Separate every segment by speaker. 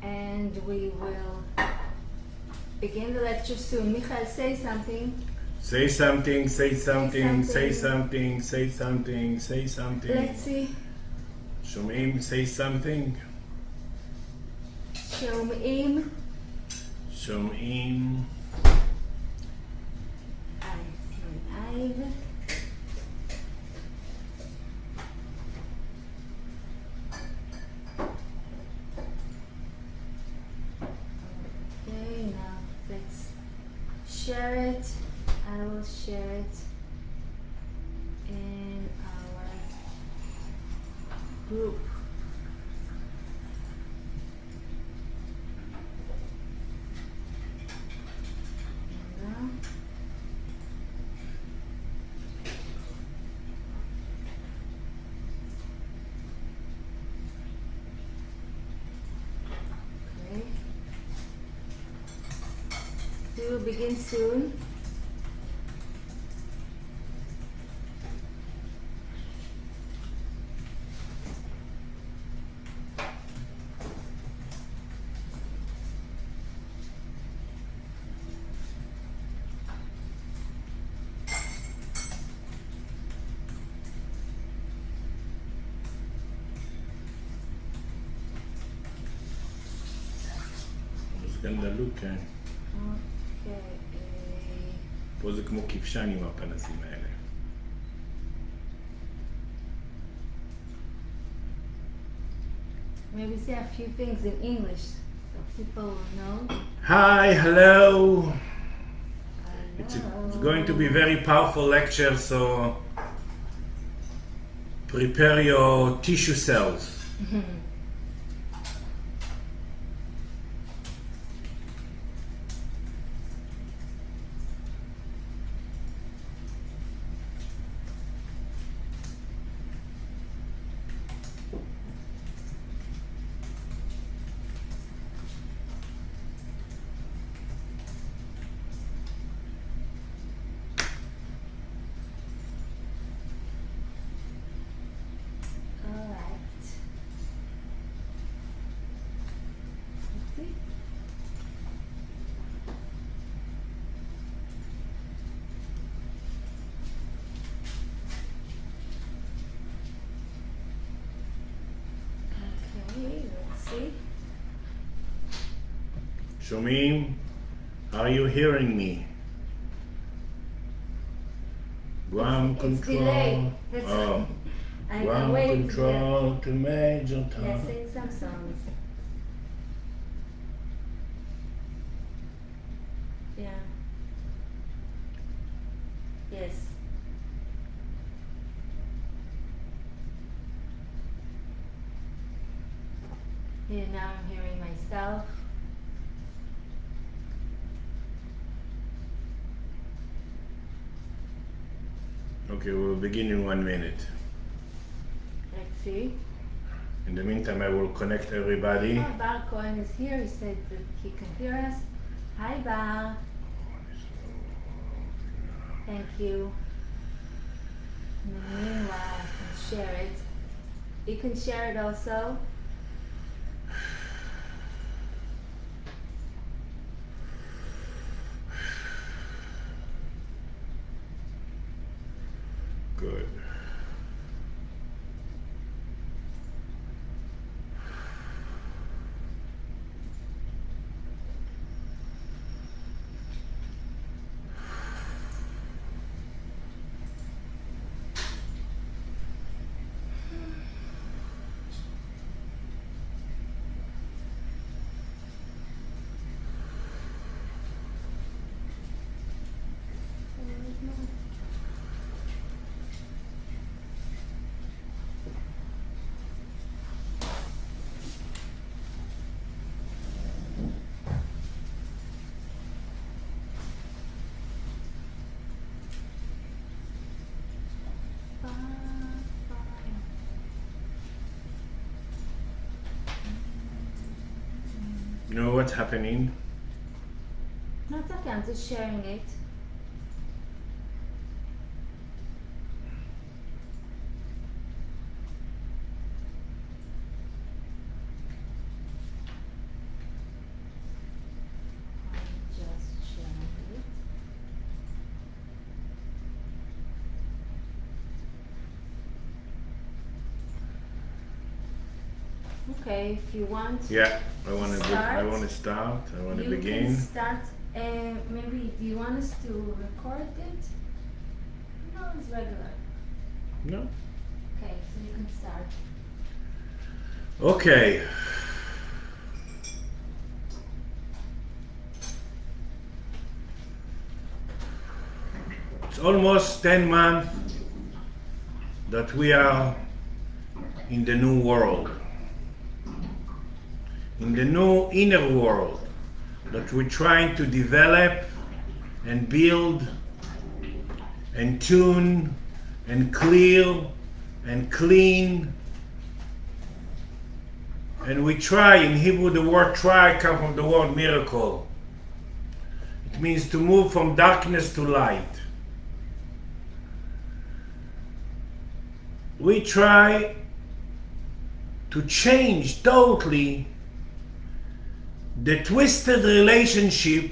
Speaker 1: and we will begin the lecture soon. Michael, say something.
Speaker 2: Say something, say something, say something, say something, say something.
Speaker 1: Let's see.
Speaker 2: שומעים, say something.
Speaker 1: שומעים.
Speaker 2: שומעים.
Speaker 1: Eyes. Okay, now let's share it. I will share it in our group. Okay. We will begin soon.
Speaker 2: סקנדלות, כן.
Speaker 1: Okay.
Speaker 2: פה זה כמו כבשן עם הפנסים האלה.
Speaker 1: Maybe say a few things in English so people will know.
Speaker 2: Hi, hello. It's
Speaker 1: Hello.
Speaker 2: going to be a very powerful lecture, so prepare your tissue cells.
Speaker 1: Alright. Okay. Okay, let's see.
Speaker 2: שומעים? Are you hearing me? Ground
Speaker 1: It's
Speaker 2: control.
Speaker 1: delayed. That's
Speaker 2: Oh.
Speaker 1: I'm
Speaker 2: Ground
Speaker 1: waiting to hear.
Speaker 2: control to Major Tom.
Speaker 1: Yeah, sing some songs. Yeah. Yes. Here now I'm hearing myself.
Speaker 2: Okay, we'll begin in 1 minute.
Speaker 1: Let's see.
Speaker 2: In the meantime, I will connect everybody.
Speaker 1: Oh, Bar Cohen is here. He said that he can hear us. Hi, Bar. Thank you. In the meanwhile, I can share it. You can share it also.
Speaker 2: Good. You know what's happening?
Speaker 1: No, it's okay. I'm just sharing it. Okay, if you want.
Speaker 2: Yeah, I want to.
Speaker 1: Start.
Speaker 2: I want to start. I want to
Speaker 1: You
Speaker 2: begin.
Speaker 1: can start. Maybe do you want us to record it? No, it's regular.
Speaker 2: No.
Speaker 1: Okay, so you can start.
Speaker 2: Okay. It's almost 10 months that we are in the new world, in the new inner world that we're trying to develop and build and tune and clear and clean. And we try, in Hebrew the word try comes from the word miracle. It means to move from darkness to light. We try to change totally the twisted relationship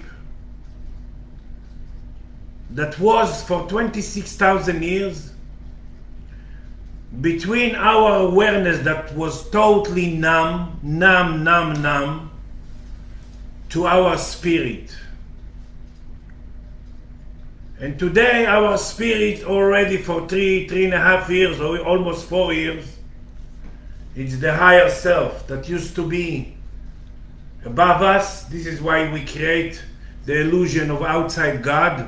Speaker 2: that was for 26,000 years between our awareness that was totally numb, to our spirit. And today our spirit already for 3.5 years, or almost 4 years, it's the higher self that used to be above us. This is why we create the illusion of outside God.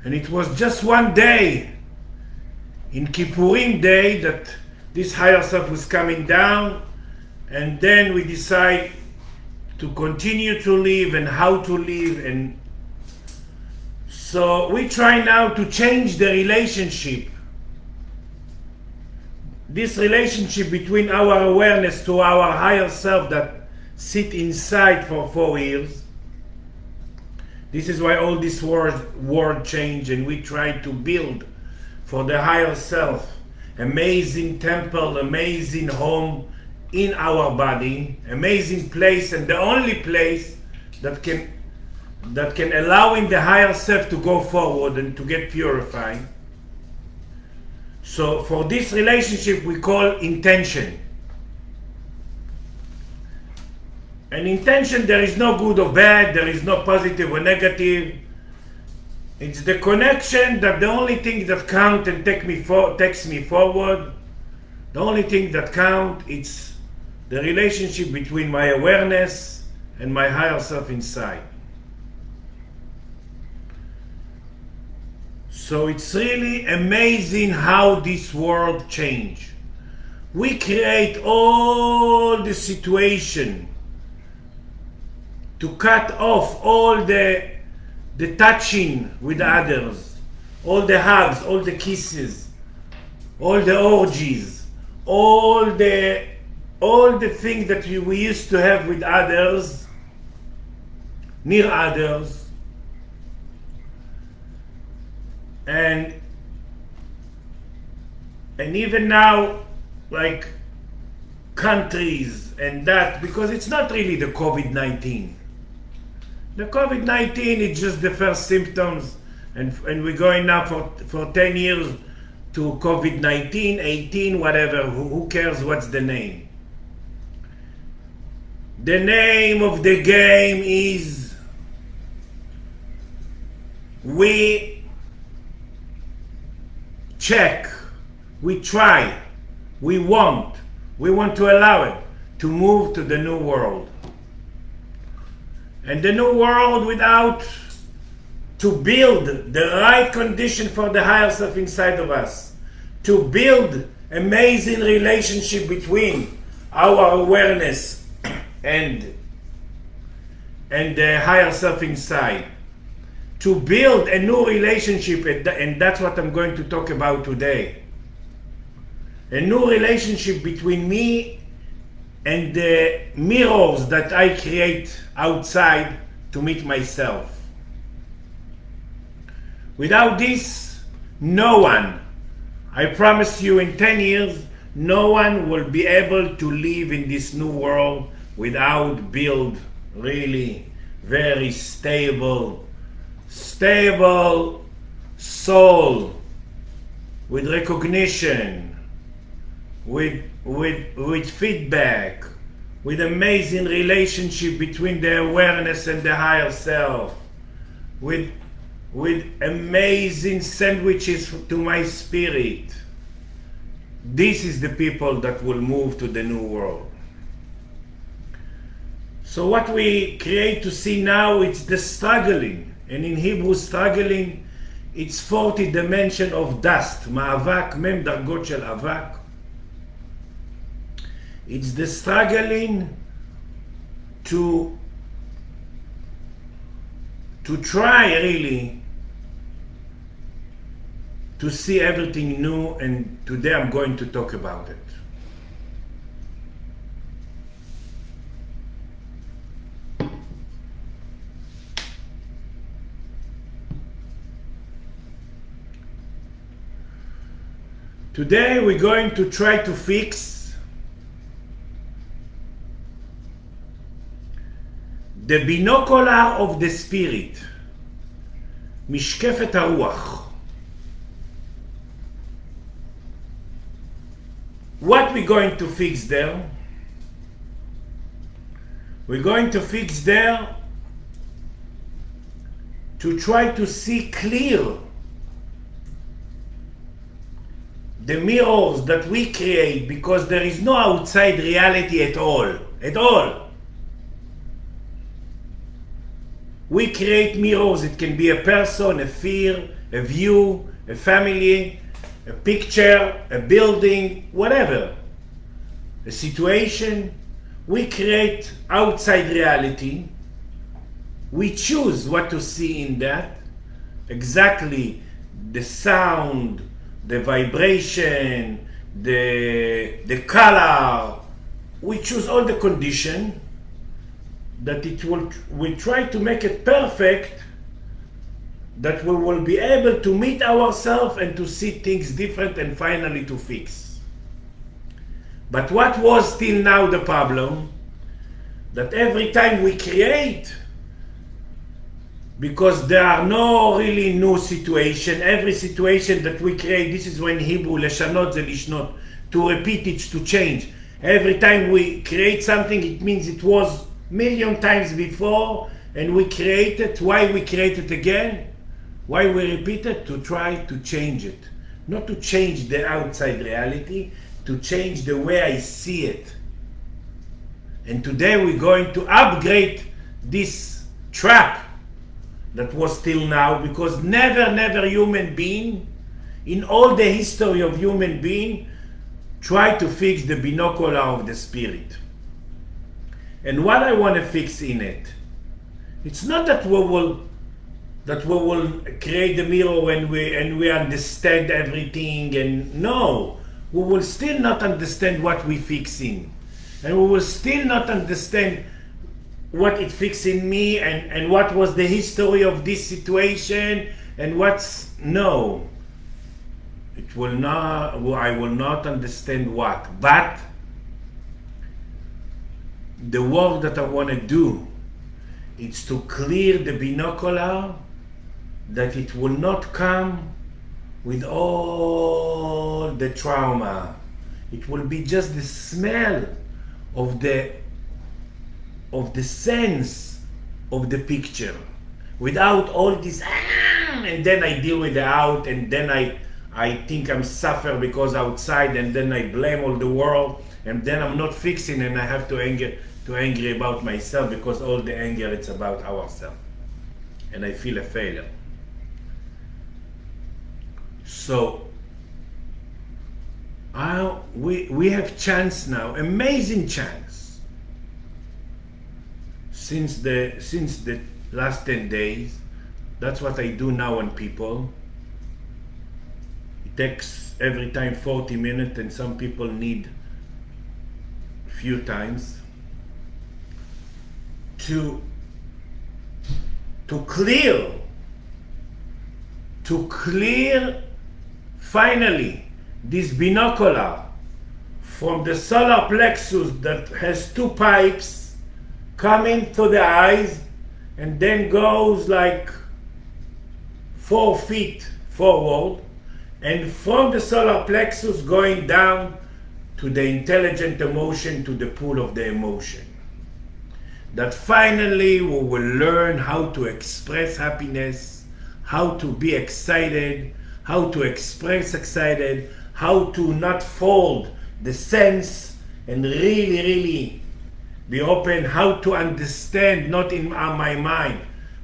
Speaker 2: And it was just one day, in Kippurim day, that this higher self was coming down, and then we decide to continue to live and how to live. And so we try now to change the relationship. This relationship between our awareness to our higher self that sit inside for 4 years. This is why all this world change, and we try to build for the higher self amazing temple, amazing home in our body, amazing place, and the only place that can allow in the higher self to go forward and to get purified. So for this relationship we call intention. And intention, there is no good or bad, there is no positive or negative. It's the connection that the only thing that counts and takes me forward, the only thing that counts, it's the relationship between my awareness and my higher self inside. So it's really amazing how this world changed. We create all the situation to cut off all the touching with others, all the hugs, all the kisses, all the orgies, all the things that we used to have with others, near others. And even now, like countries and that, because it's not really the COVID-19. The COVID-19 is just the first symptoms, and we're going now for 10 years to COVID-19, 18, whatever, who cares what's the name. The name of the game is we check, we try, we want to allow it to move to the new world. And the new world without to build the right condition for the higher self inside of us, to build amazing relationship between our awareness and the higher self inside, to build a new relationship, and that's what I'm going to talk about today. A new relationship between me and the mirrors that I create outside to meet myself. Without this, no one, I promise you, in 10 years, no one will be able to live in this new world without build really very stable soul with recognition, with feedback, with amazing relationship between the awareness and the higher self, with amazing sandwiches to my spirit. This is the people that will move to the new world. So what we create to see now, it's the struggling. And in Hebrew, struggling, it's 40 dimension of dust. מאבק, מם דרגות של אבק. It's the struggling to try really to see everything new, and today I'm going to talk about it. Today we're going to try to fix the binocular of the spirit, משקפת הרוח. What we're going to fix there? We're going to fix there to try to see clear the mirrors that we create, because there is no outside reality at all. At all. We create mirrors. It can be a person, a fear, a view, a family, a picture, a building, whatever. A situation. We create outside reality. We choose what to see in that. Exactly the sound, the vibration, the color. We choose all the condition that we try to make it perfect, that we will be able to meet ourselves and to see things different and finally to fix. But what was till now the problem? That every time we create, because there are no really new situation, every situation that we create, this is when Hebrew, לשנות זה לשנות, to repeat it, to change. Every time we create something, it means it was million times before, and we create it. Why we create it again? Why we repeat it? To try to change it. Not to change the outside reality, to change the way I see it. And today we're going to upgrade this trap that was till now, because never human being, in all the history of human being, try to fix the binocular of the spirit. And what I want to fix in it, it's not that we will create the mirror and we understand everything, and no, we will still not understand what we're fixing, and we will still not understand what it fixed in me, and what was the history of this situation, and what's no. It will not. I will not understand what, but the work that I want to do is to clear the binocular, that it will not come with all the trauma. It will be just the smell of the sense of the picture, without all this and then I deal with the out, and then I think I'm suffer because outside, and then I blame all the world, and then I'm not fixing, and I have to angry about myself, because all the anger, it's about ourselves, and I feel a failure. So we have chance now, amazing chance, since the last 10 days. That's what I do now on people. It takes every time 40 minutes, and some people need few times to clear finally this binocular from the solar plexus that has two pipes coming to the eyes, and then goes like 4 feet forward, and from the solar plexus going down to the intelligent emotion, to the pool of the emotion. That finally we will learn how to express happiness, how to be excited, how to express excited, how to not fold the sense and really be open, how to understand, not in my mind,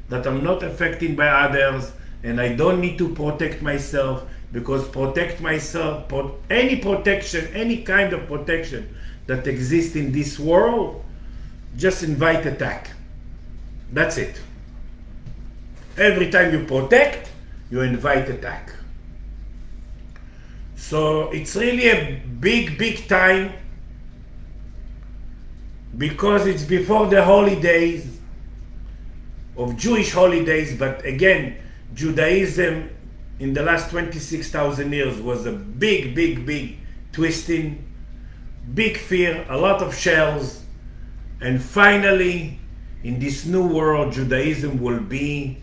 Speaker 2: that I'm not affected by others and I don't need to protect myself, because protect myself, any protection, any kind of protection that exists in this world, just invite attack. That's it. Every time you protect, you invite attack. So it's really a big time, because it's before the holidays of Jewish holidays. But again, Judaism in the last 26,000 years was a big twisting, big fear, a lot of shells. And finally, in this new world, Judaism will be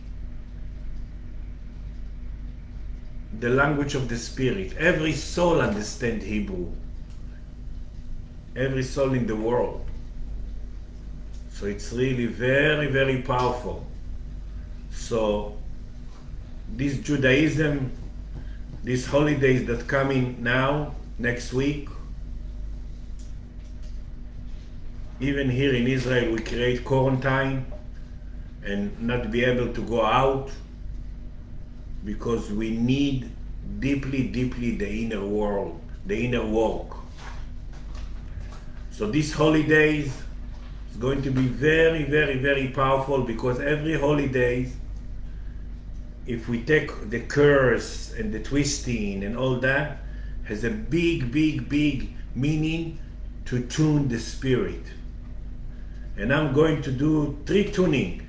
Speaker 2: the language of the spirit. Every soul understands Hebrew. Every soul in the world. So it's really very powerful. So this Judaism, these holidays that coming now, next week, even here in Israel we create quarantine and not be able to go out, because we need deeply the inner world, the inner work. So these holidays is going to be very powerful, because every holidays, if we take the curse and the twisting and all that, has a big meaning to tune the spirit. And I'm going to do 3 tuning,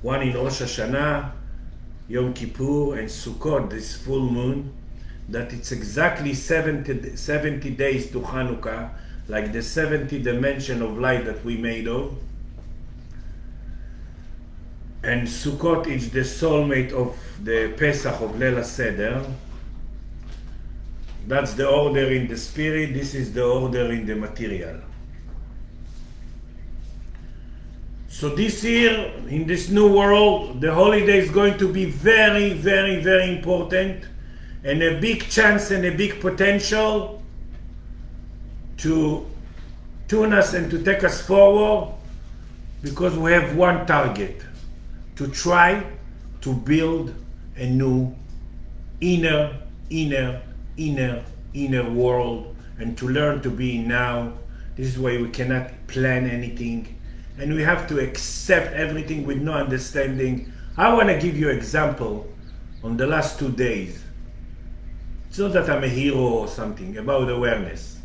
Speaker 2: one in Rosh Hashanah, Yom Kippur, and Sukkot, this full moon, that it's exactly 70 days to Hanukkah, like the 70 dimension of light that we made of. And Sukkot is the soulmate of the Pesach of Leil Seder. That's the order in the spirit, this is the order in the material. So this year, in this new world, the holiday is going to be very important, and a big chance and a big potential to tune us and to take us forward, because we have one target: to try to build a new inner world, and to learn to be now. This is why we cannot plan anything, and we have to accept everything with no understanding. I want to give you an example on the last 2 days. It's not that I'm a hero or something, about awareness.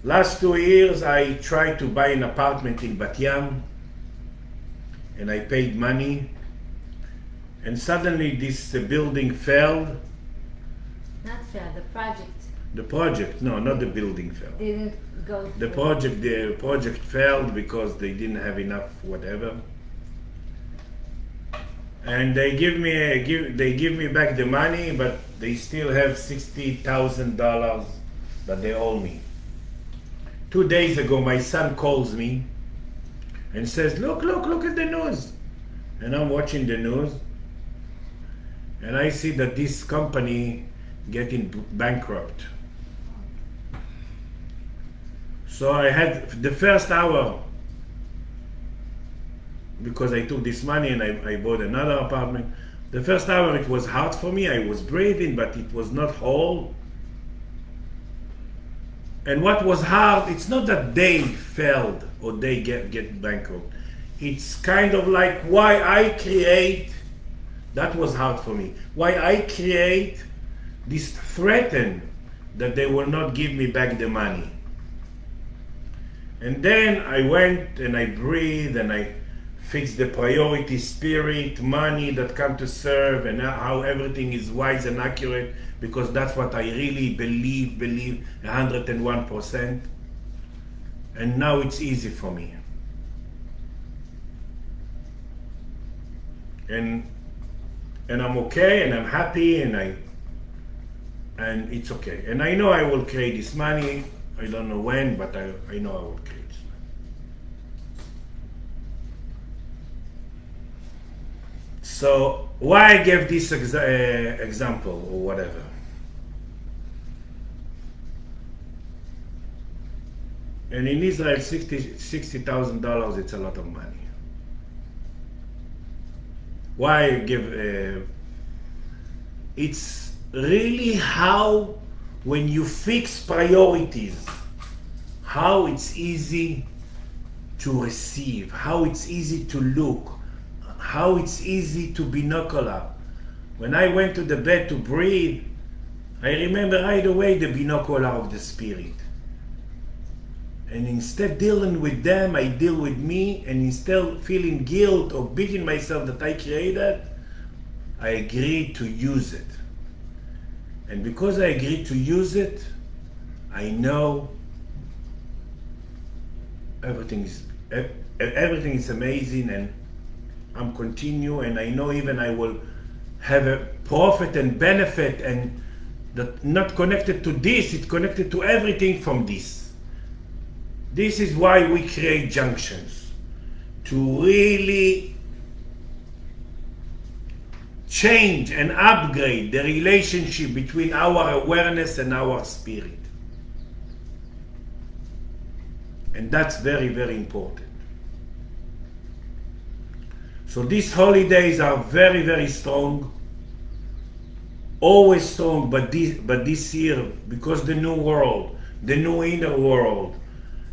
Speaker 2: Last 2 years I tried to buy an apartment in Bat Yam, and I paid money, and suddenly this building fell.
Speaker 1: Not fair, the project
Speaker 2: The project, no, not the building fell.
Speaker 1: didn't go
Speaker 2: The project failed because they didn't have enough whatever. And they give me back the money, but they still have $60,000 that they owe me. 2 days ago, my son calls me and says, look at the news. And I'm watching the news, and I see that this company getting bankrupt. So I had the first hour, because I took this money and I bought another apartment. The first hour it was hard for me. I was breathing, but it was not whole. And what was hard, it's not that they failed or they get bankrupt. It's kind of like why I create, that was hard for me. Why I create this threaten that they will not give me back the money. And then I went and I breathed and I fixed the priority, spirit, money that come to serve, and how everything is wise and accurate, because that's what I really believe 101%. And now it's easy for me. And I'm okay, and I'm happy, and and it's okay. And I know I will create this money. I don't know when, but I know I will create this money. So why I gave this example or whatever? And in Israel, $60,000, it's a lot of money. Why I give? It's really how, when you fix priorities, how it's easy to receive, how it's easy to look, how it's easy to binocular. When I went to the bed to breathe, I remember right away the binocular of the spirit. And instead dealing with them, I deal with me, and instead of feeling guilt or beating myself that I created, I agreed to use it. And because I agreed to use it, I know everything is amazing, and I'm continue, and I know even I will have a profit and benefit, and that not connected to this, it's connected to everything from this. This is why we create junctions, to really change and upgrade the relationship between our awareness and our spirit. And that's very, very important. So these holidays are very, very strong, always strong, but this year, because the new world, the new inner world,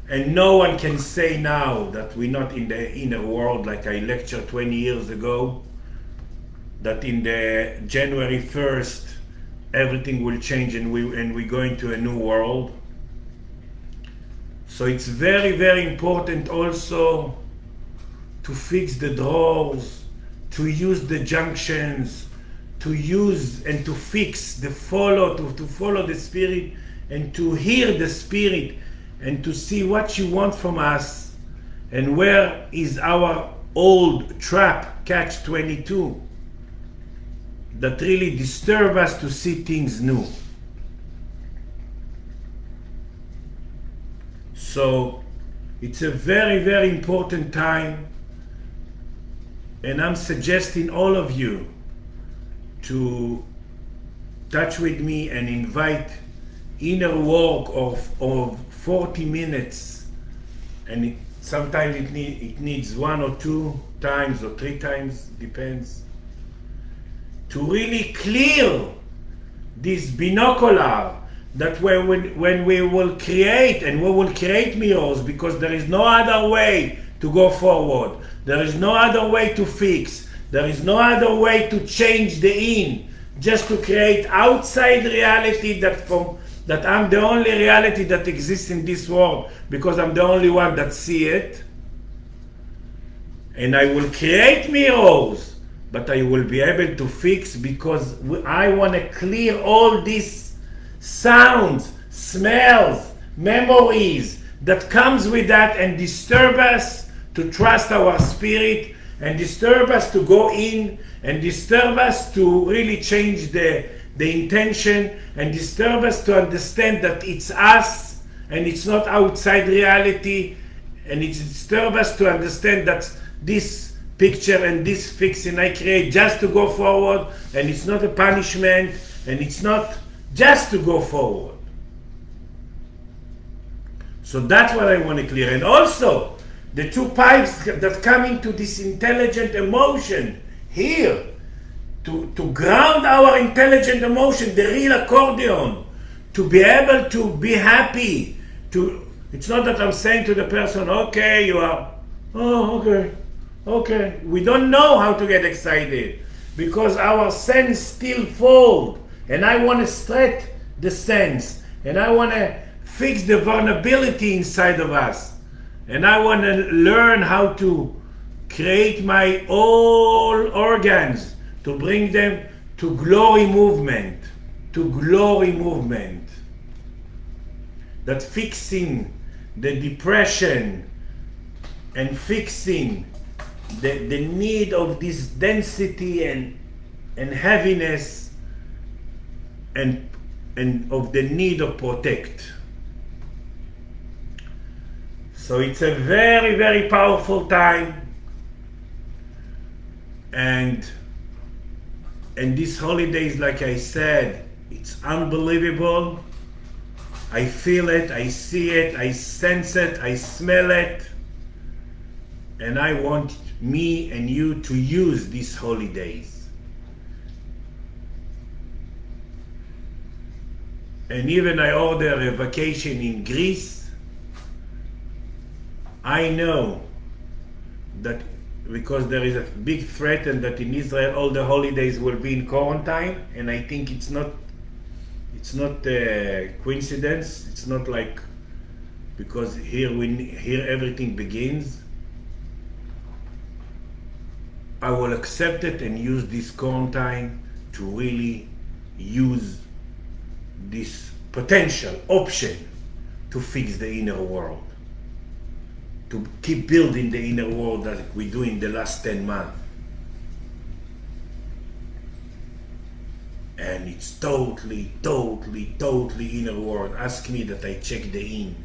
Speaker 2: and no one can say now that we're not in the inner world, like I lectured 20 years ago, that in the January 1st, everything will change and we're going to a new world. So it's very, very important also to fix the drawers, to use the junctions, to use and to fix the follow, to follow the spirit, and to hear the spirit, and to see what you want from us, and where is our old trap, catch 22, that really disturb us to see things new. So it's a very, very important time, and I'm suggesting all of you to touch with me and invite inner walk of 40 minutes, and sometimes it needs 1 or 2 times or 3 times, depends, to really clear this binocular, that when we will create, and we will create mirrors, because there is no other way to go forward, there is no other way to fix, there is no other way to change the in, just to create outside reality that I'm the only reality that exists in this world, because I'm the only one that see it. And I will create mirrors, but I will be able to fix, because I want to clear all these sounds, smells, memories that comes with that, and disturb us to trust our spirit, and disturb us to go in, and disturb us to really change the intention, and disturb us to understand that it's us and it's not outside reality, and it disturbs us to understand that this picture and this fixing I create just to go forward, and it's not a punishment, and it's not just to go forward. So that's what I want to clear. And also the 2 pipes that come into this intelligent emotion here, to ground our intelligent emotion, the real accordion, to be able to be happy. It's not that I'm saying to the person, okay, you are, oh, okay. We don't know how to get excited, because our sense still fold, and I want to stretch the sense, and I want to fix the vulnerability inside of us, and I want to learn how to create my all organs, to bring them to glory movement, that fixing the depression and fixing the need of this density and heaviness, and and of the need of protect. So it's a very, very powerful time, and these holidays, like I said, it's unbelievable. I feel it, I see it, I sense it, I smell it, and I want me and you to use these holidays. And even I order a vacation in Greece. I know that because there is a big threat and that in Israel all the holidays will be in quarantine, and I think it's not a coincidence. It's not like because here everything begins. I will accept it and use this quarantine to really use this potential option to fix the inner world, to keep building the inner world that we do in the last 10 months. And it's totally inner world. Ask me that I check the in.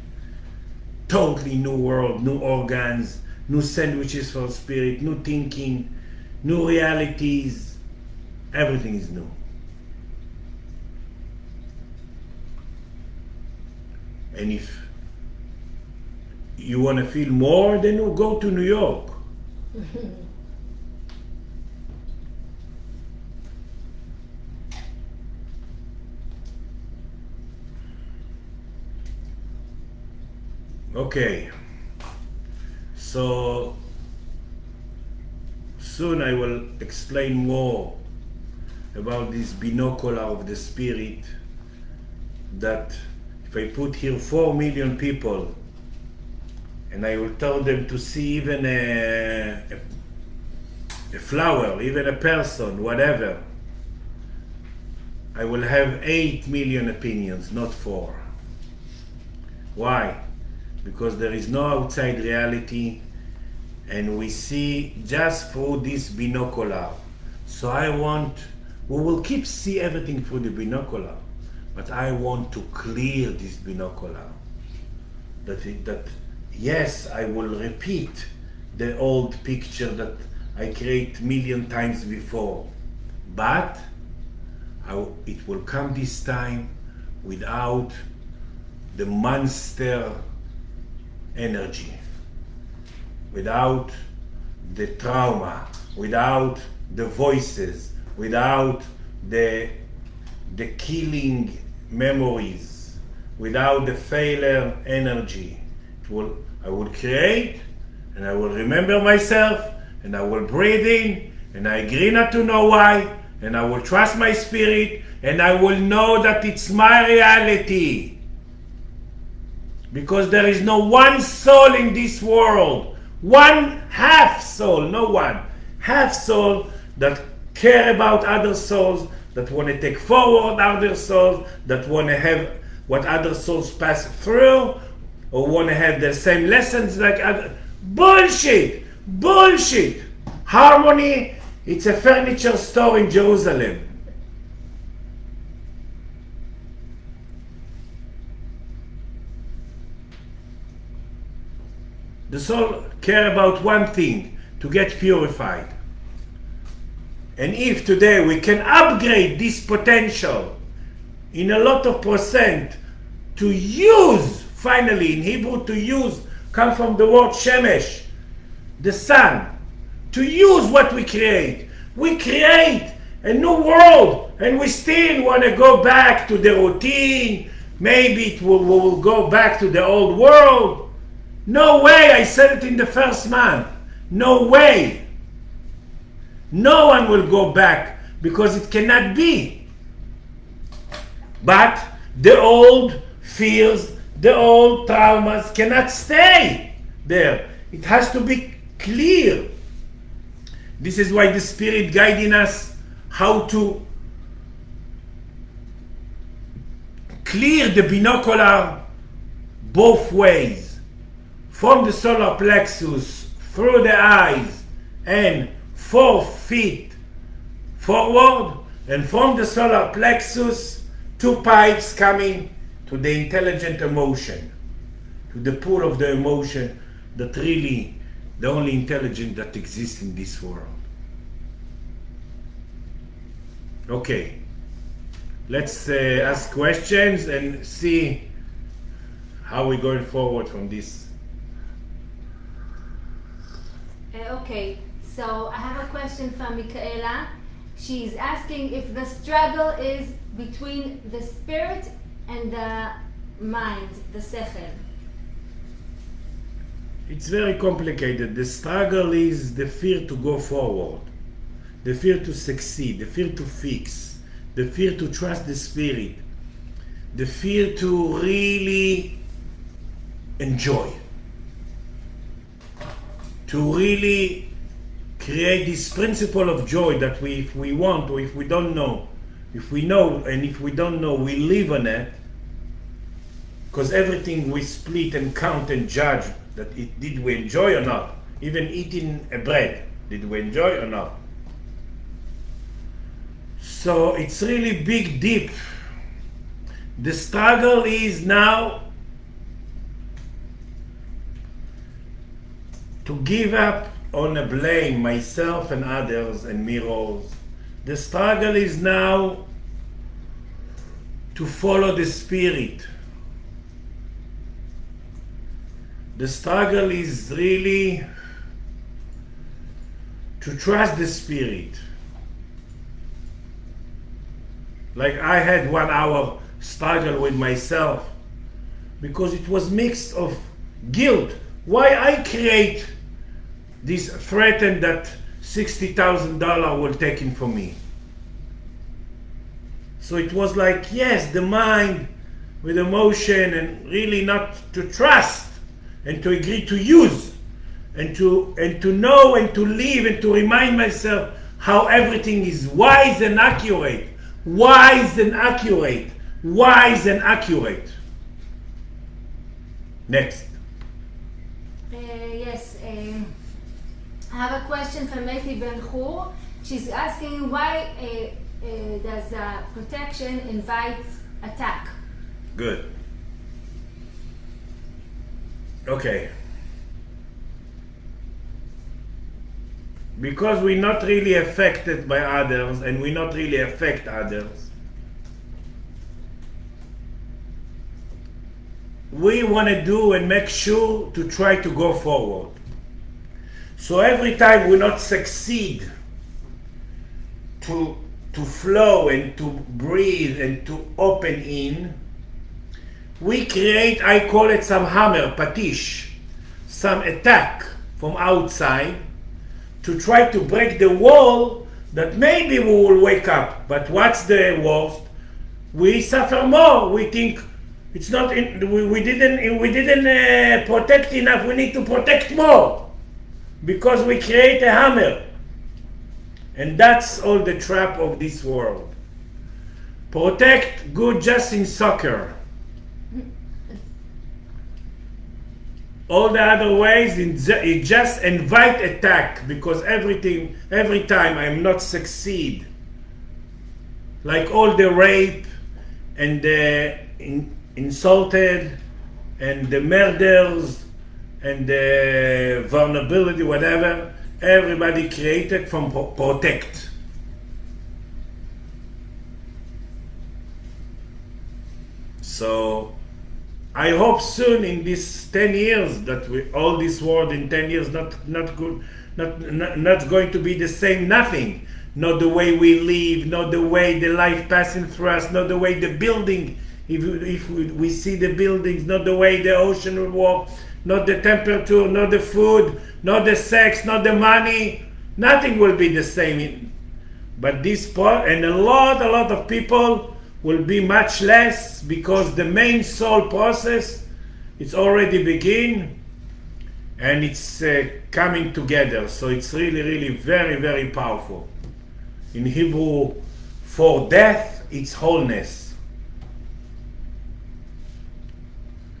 Speaker 2: Totally new world, new organs, new sandwiches for spirit, new thinking, new realities. Everything is new. And if you want to feel more, then you go to New York. Okay, so soon I will explain more about this binocular of the spirit, that if I put here 4 million people and I will tell them to see even a flower, even a person, whatever, I will have 8 million opinions, not 4. Why? Because there is no outside reality and we see just through this binocular. So we will keep see everything through the binocular, but I want to clear this binocular. That yes, I will repeat the old picture that I create million times before, but it will come this time without the monster energy, without the trauma, without the voices, without the killing memories, without the failure energy. I will create, and I will remember myself, and I will breathe in, and I agree not to know why, and I will trust my spirit, and I will know that it's my reality. Because there is no one soul in this world, one half soul, no one, half soul that care about other souls, that want to take forward other souls, that want to have what other souls pass through, or want to have the same lessons like other. Bullshit! Bullshit! Harmony, it's a furniture store in Jerusalem. The soul care about one thing, to get purified. And if today we can upgrade this potential in a lot of percent to use, finally in Hebrew, to use, come from the word shemesh, the sun, to use what we create. We create a new world and we still want to go back to the routine. Maybe we will go back to the old world. No way, I said it in the first month. No way. No one will go back because it cannot be. But the old fears, the old traumas cannot stay there. It has to be clear. This is why the Spirit guiding us how to clear the binocular both ways. From the solar plexus, through the eyes, and 4 feet forward, and from the solar plexus two pipes coming to the intelligent emotion, to the pool of the emotion that really the only intelligence that exists in this world. Okay, let's ask questions and see how we're going forward from this.
Speaker 1: Okay, so I have a question from Michaela. She's asking if the struggle is between the spirit and the mind, the sechel.
Speaker 2: It's very complicated. The struggle is the fear to go forward, the fear to succeed, the fear to fix, the fear to trust the spirit, the fear to really enjoy, to really create this principle of joy that if we want or if we don't know, if we know and if we don't know, we live on it, because everything we split and count and judge that did we enjoy or not. Even eating a bread, did we enjoy or not? So it's really big, deep. The struggle is now to give up on a blame myself and others and mirrors. The struggle is now to follow the spirit. The struggle is really to trust the spirit. Like I had 1 hour struggle with myself because it was mixed of guilt. Why I create this threaten that $60,000 will take it from me? So it was like, yes, the mind with emotion and really not to trust and to agree to use and to know and to live and to remind myself how everything is wise and accurate, wise and accurate, wise and accurate. Next.
Speaker 1: Yes, I have a question from Meti Ben-Hur. She's asking why does protection invite attack?
Speaker 2: Good. Okay. Because we're not really affected by others and we not really affect others, we want to do and make sure to try to go forward. So every time we not succeed to flow and to breathe and to open in, we create, I call it some hammer, patish, some attack from outside to try to break the wall that maybe we will wake up. But what's the worst? We suffer more. We think it's not, we didn't protect enough. We need to protect more because we create a hammer. And that's all the trap of this world. Protect good just in soccer. All the other ways, it just invite attack because every time I'm not succeed, like all the rape and the insulted and the murders and the vulnerability, whatever, everybody created from protect. So I hope soon in this 10 years that all this world in 10 years not going to be the same, nothing. Not the way we live, not the way the life passing through us, not the way the building, if we see the buildings, not the way the ocean will walk, not the temperature, not the food, not the sex, not the money, nothing will be the same. But this part, and a lot of people will be much less because the main soul process, it's already begin and it's coming together. So it's really very, very powerful. In Hebrew, for death, it's wholeness.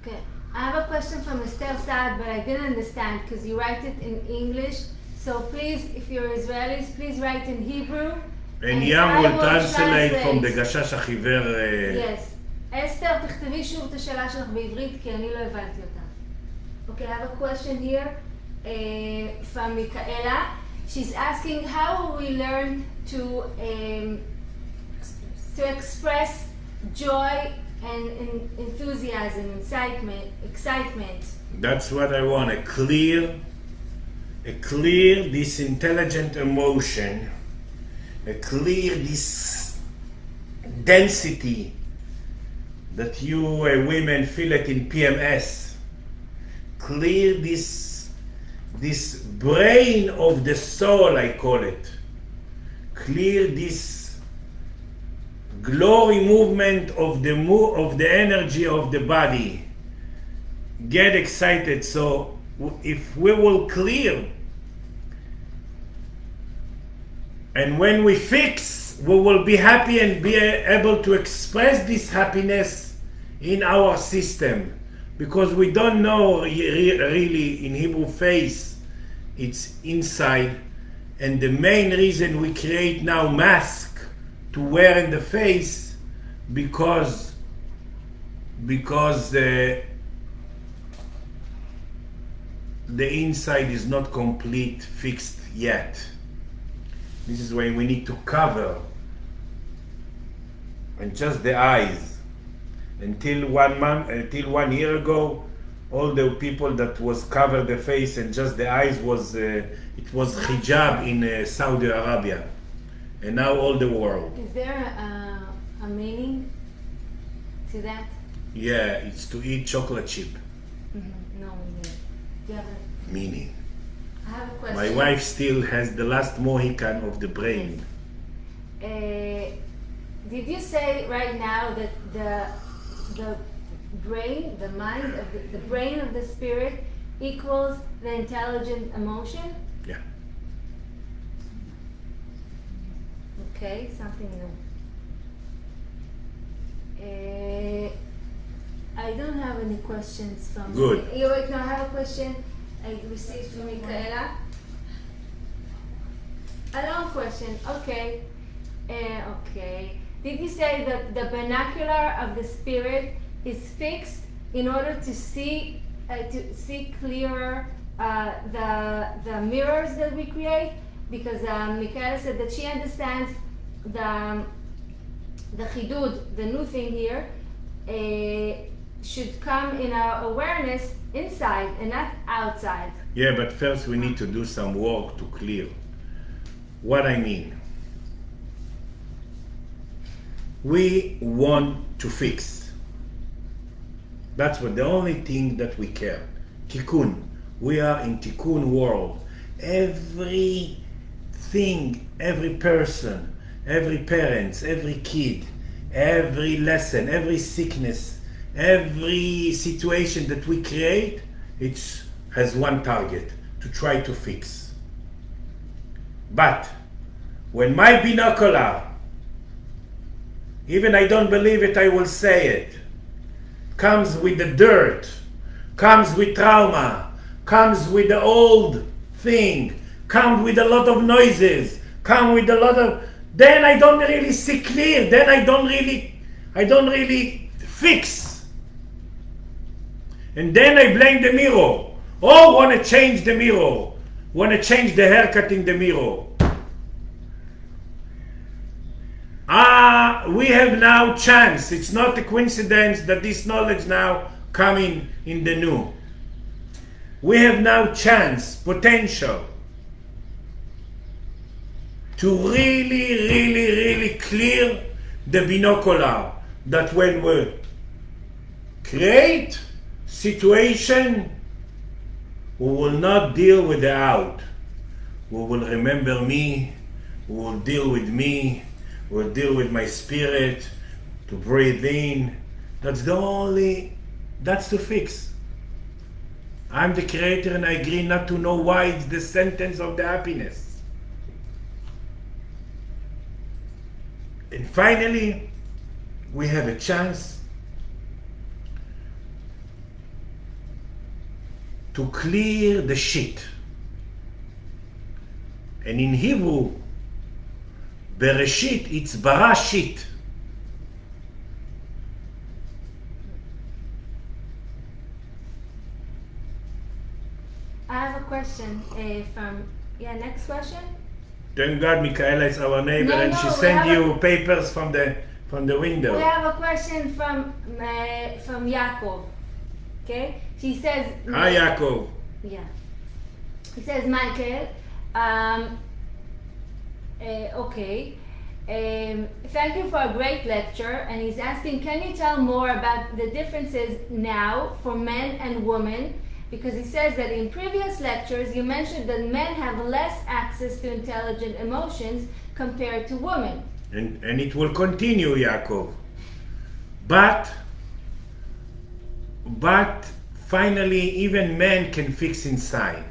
Speaker 1: Okay, I have a question from Esther Saad, but I didn't understand because you write it in English. So please, if you're Israelis, please write in Hebrew
Speaker 2: And Yam will
Speaker 1: I
Speaker 2: translate from the
Speaker 1: translate.
Speaker 2: Gashash HaChiver.
Speaker 1: Yes. אסתר, תכתבי שוב את השאלה שלך בעברית, כי אני לא הבנתי אותה. Okay, I have a question here from Michaela. She's asking how will we learn to express joy and enthusiasm, excitement.
Speaker 2: That's what I want, a clear, this intelligent emotion, a clear, this density that you women feel it in PMS. Clear this brain of the soul, I call it. Clear this glory movement of the energy of the body. Get excited. So if we will clear, and when we fix, we will be happy and be able to express this happiness in our system, because we don't know really in Hebrew face, it's inside, and the main reason we create now mask to wear in the face because the inside is not complete, fixed yet. This is why we need to cover, and just the eyes. Until 1 year ago, all the people that was covered the face and just the eyes was it was hijab in Saudi Arabia, and now all the world.
Speaker 1: Is there a meaning to that?
Speaker 2: Yeah, it's to eat chocolate chip.
Speaker 1: Mm-hmm. No meaning. Do you have a
Speaker 2: Meaning.
Speaker 1: I have a question.
Speaker 2: My wife still has the last Mohican of the brain.
Speaker 1: Yes. Did you say right now that the brain, the mind of the brain of the spirit equals the intelligent emotion?
Speaker 2: Yeah.
Speaker 1: Okay, something new. I don't have any questions from
Speaker 2: Good.
Speaker 1: you. Wait, no, I have a question I received from Michaela. A long question. Okay. Okay. Did you say that the binocular of the spirit is fixed in order to see clearer the mirrors that we create? Because Michaela said that she understands the chidud, the new thing here, should come in our awareness inside and not outside.
Speaker 2: Yeah, but first we need to do some work to clear what I mean. We want to fix. That's what the only thing that we care. Tikkun. We are in Tikkun world. Everything, every person, every parent, every kid, every lesson, every sickness, every situation that we create, it has one target, to try to fix. But when my binocular, even I don't believe it, I will say it, comes with the dirt, comes with trauma, comes with the old thing, comes with a lot of noises, comes with a lot of, then I don't really see clear, then I don't really fix. And then I blame the mirror. Oh, want to change the mirror, want to change the haircut in the mirror. We have now chance. It's not a coincidence that this knowledge now coming in the new. We have now chance, potential to really clear the binocular, that when we create situation, we will not deal with the out. We will remember me, we will deal with me, we'll deal with my spirit, to breathe in. That's to fix. I'm the creator and I agree not to know why it's the sentence of the happiness. And finally, we have a chance to clear the shit. And in Hebrew, Bereshit, it's Barashit.
Speaker 1: I have a question next question.
Speaker 2: Thank God Michaela is our neighbor and she sent you papers from the window.
Speaker 1: We have a question from Yaakov. Okay? She says...
Speaker 2: Hi Yaakov.
Speaker 1: Yeah. He says, Michael, thank you for a great lecture, and he's asking, can you tell more about the differences now for men and women? Because he says that in previous lectures you mentioned that men have less access to intelligent emotions compared to women.
Speaker 2: And it will continue, Yaakov. But finally even men can fix inside.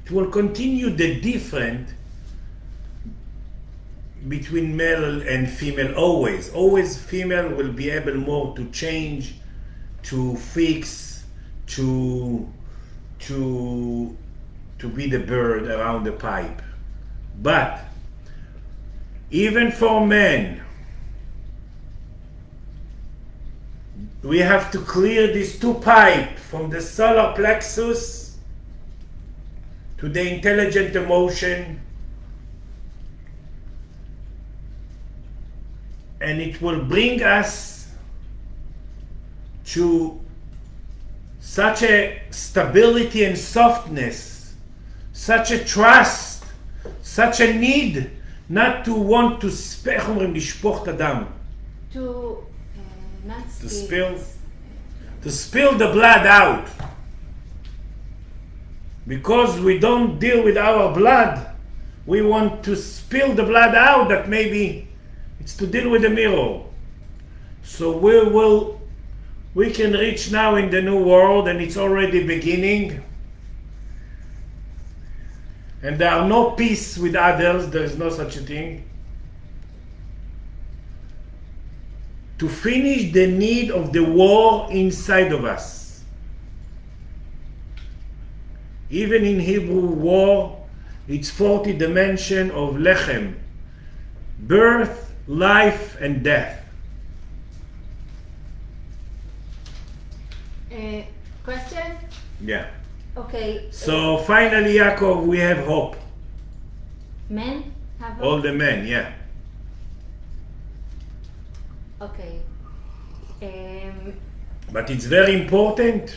Speaker 2: It will continue the difference between male and female always. Always female will be able more to change, to fix, to be the bird around the pipe. But even for men, we have to clear these two pipes from the solar plexus to the intelligent emotion, and it will bring us to such a stability and softness, such a trust, such a need not to want to לשפוך את הדם.
Speaker 1: To
Speaker 2: spill the blood out. Because we don't deal with our blood, we want to spill the blood out, that maybe it's to deal with the mirror. So we can reach now in the new world, and it's already beginning. And there are no peace with others, there is no such a thing. To finish the need of the war inside of us. Even in Hebrew war, it's 40 dimension of lechem. Birth, life, and death.
Speaker 1: Question?
Speaker 2: Yeah.
Speaker 1: Okay.
Speaker 2: So finally, Yaakov, we have hope.
Speaker 1: Men have hope?
Speaker 2: All the men, yeah.
Speaker 1: Okay.
Speaker 2: But it's very important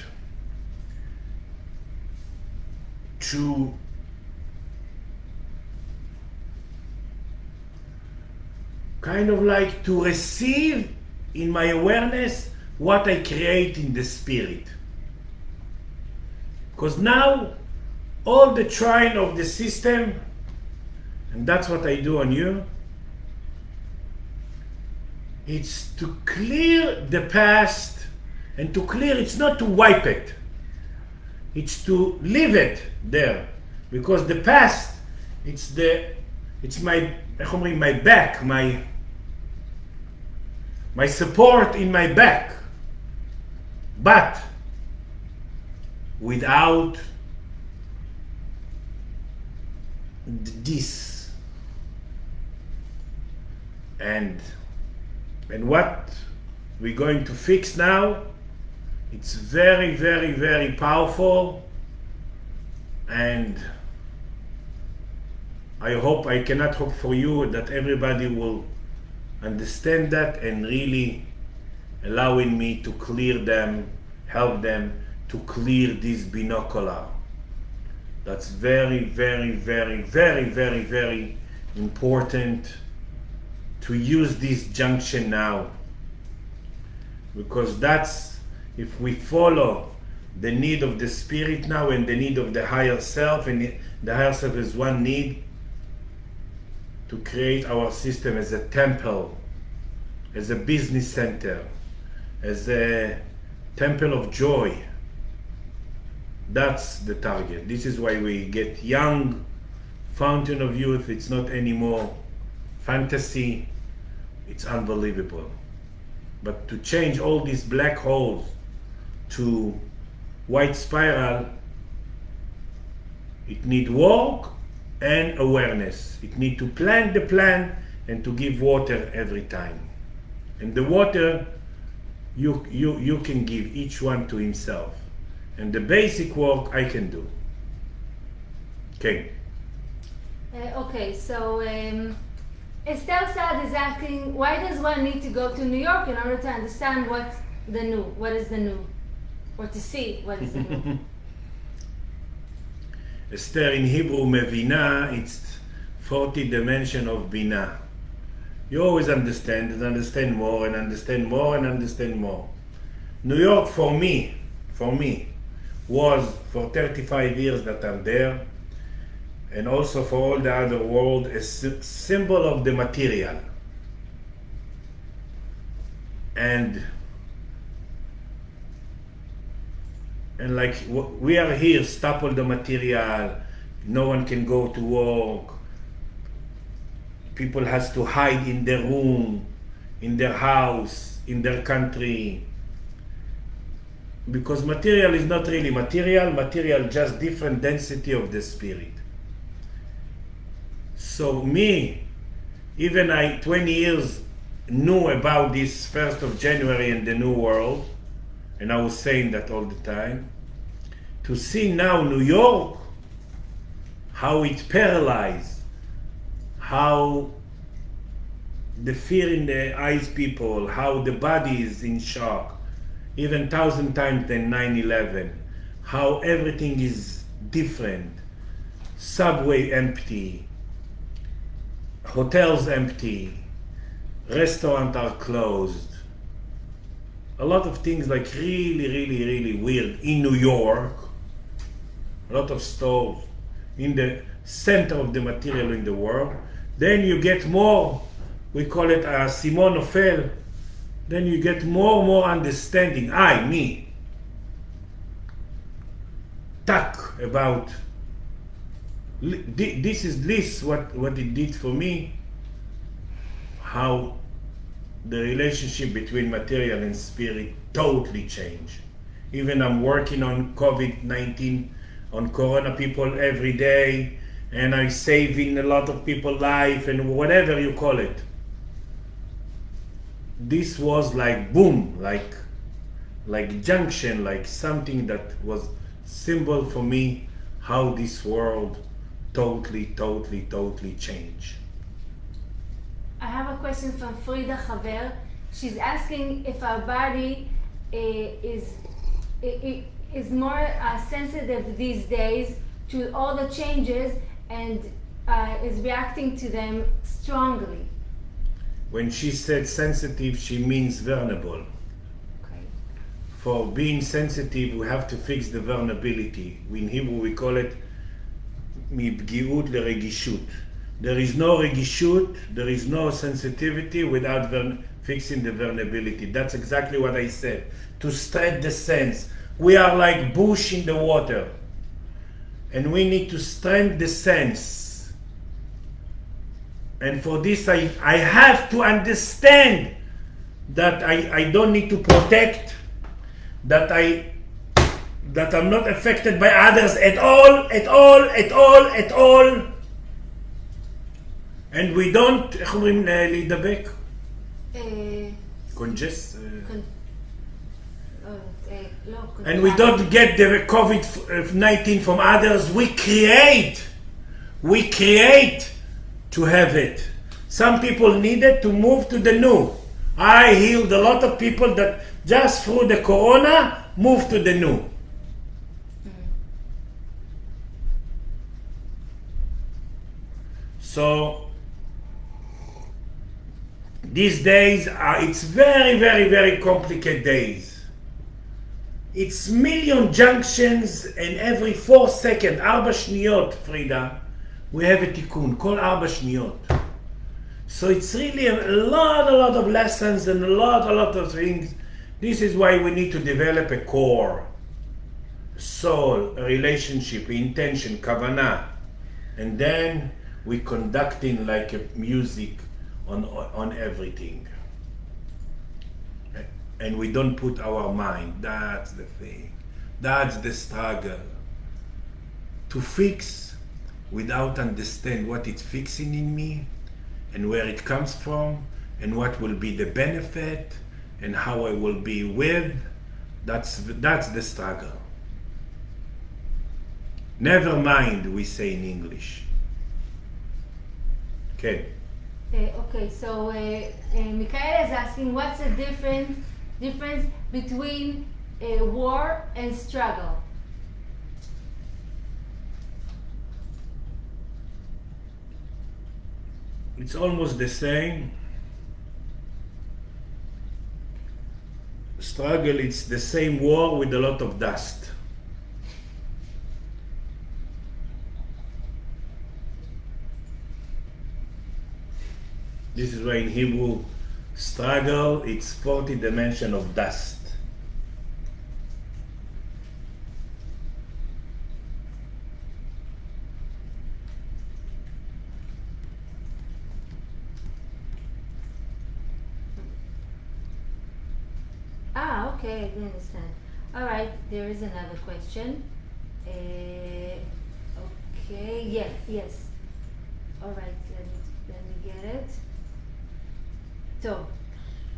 Speaker 2: to kind of like to receive in my awareness what I create in the spirit. Because now all the trying of the system, and that's what I do on you, it's to clear the past, and to clear, it's not to wipe it, it's to leave it there, because the past, it's my back, my support in my back, but without this. And what we're going to fix now, it's very, very, very powerful, and I cannot hope for you that everybody will understand that and really allowing me to clear them, help them to clear this binocular. That's very, very, very, very, very, very important to use this junction now, because that's, if we follow the need of the spirit now and the need of the higher self, and the higher self is one need to create our system as a temple, as a business center, as a temple of joy. That's the target. This is why we get young, fountain of youth. It's not anymore fantasy, it's unbelievable. But to change all these black holes to white spiral, it needs work and awareness. It needs to plan the plan and to give water every time. And the water you can give each one to himself. And the basic work I can do. Okay.
Speaker 1: Okay, so Estelle Saad is asking, why does one need to go to New York in order to understand what's the new? What is the new? Or to see what is the new?
Speaker 2: Esther in Hebrew, Mevina, it's 40 dimension of Bina. You always understand and understand more and understand more and understand more. New York for me, was for 35 years that I'm there, and also for all the other world, a symbol of the material. And like we are here, stop all the material, no one can go to work, people has to hide in their room, in their house, in their country. Because material is not really material just different density of the spirit. So me, even I 20 years knew about this 1st of January and the new world, and I was saying that all the time. To see now New York, how it paralyzed, how the fear in the eyes people, how the body is in shock, even 1,000 times than 9/11, how everything is different, subway empty, hotels empty, restaurants are closed. A lot of things like really weird in New York. A lot of stores in the center of the material in the world. Then you get more, we call it a Simon Ophel. Then you get more understanding. Me. Talk about this what it did for me. How the relationship between material and spirit totally changed. Even I'm working on COVID-19, on Corona people every day, and I'm saving a lot of people's life and whatever you call it. This was like boom, like junction, like something that was symbol for me how this world totally changed.
Speaker 1: I have a question from Frida Haver. She's asking if our body is more sensitive these days to all the changes and is reacting to them strongly.
Speaker 2: When she said sensitive, she means vulnerable.
Speaker 1: Okay.
Speaker 2: For being sensitive, we have to fix the vulnerability. In Hebrew, we call it מפגיעות לרגישות. There is no regishut, there is no sensitivity without fixing the vulnerability. That's exactly what I said. To stretch the sense. We are like bush in the water. And we need to strengthen the sense. And for this, I have to understand that I don't need to protect, that I'm not affected by others at all. And we don't, איך אומרים להידבק? Congest? And we don't get the COVID-19 from others. We create to have it. Some people needed to move to the new. I healed a lot of people that just through the corona moved to the new. So these days it's very complicated days. It's million junctions, and every 4 seconds, 4 שניות, Frida, we have a tikkun, כל 4 שניות. So it's really a lot of lessons and a lot of things. This is why we need to develop a core, soul, a relationship, intention, kavanah, and then we conducting like a music on everything. And we don't put our mind. That's the thing. That's the struggle. To fix without understand what it's fixing in me, and where it comes from and what will be the benefit and how I will be with. That's the struggle. Never mind, we say in English. Okay.
Speaker 1: Okay, so Michaela is asking, what's the difference between war and struggle?
Speaker 2: It's almost the same. Struggle, it's the same war with a lot of dust. This is why in Hebrew, struggle, it's 40 dimension of dust.
Speaker 1: Okay, I didn't understand. All right, there is another question. Okay, yes. All right, let me get it. So,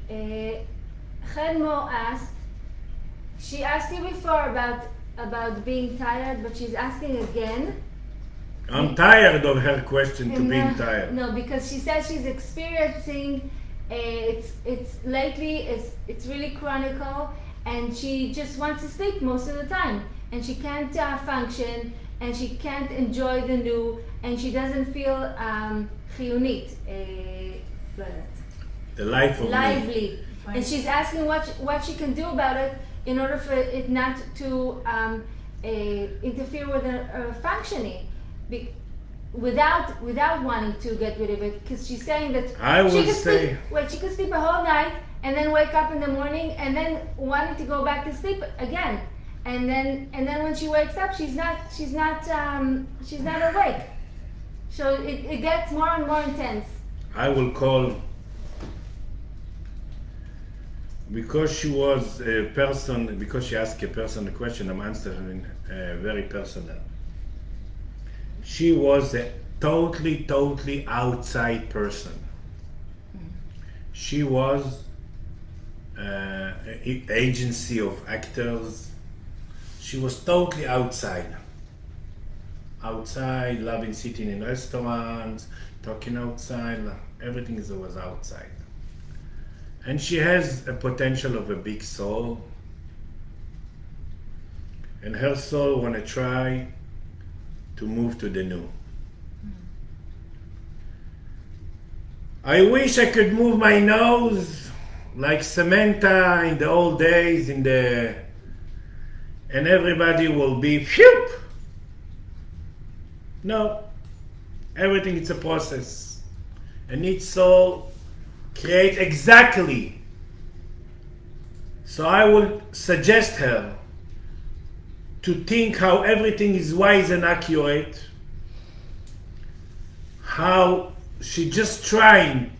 Speaker 1: Chelmo asked, she asked you before about being tired, but she's asking again.
Speaker 2: I'm tired of her question to being tired.
Speaker 1: No, because she says she's experiencing it's lately it's really chronicle, and she just wants to sleep most of the time, and she can't function, and she can't enjoy the new, and she doesn't feel chiyunit,
Speaker 2: the life of
Speaker 1: lively, and she's asking what she can do about it in order for it not to interfere with her functioning. Without wanting to get rid of it, because she's saying that she could sleep a whole night and then wake up in the morning and then wanting to go back to sleep again, and then when she wakes up she's not awake, so it gets more and more intense.
Speaker 2: I will call, because she was a person, because she asked a personal question, I'm answering very personal. She was a totally outside person. She was an agency of actors. She was totally outside, loving sitting in restaurants, talking outside, everything was outside. And she has a potential of a big soul, and her soul want to try to move to the new. I wish I could move my nose like Samantha in the old days, and everybody will be phew. No, everything is a process, and each soul create exactly. So I would suggest her to think how everything is wise and accurate, how she just trying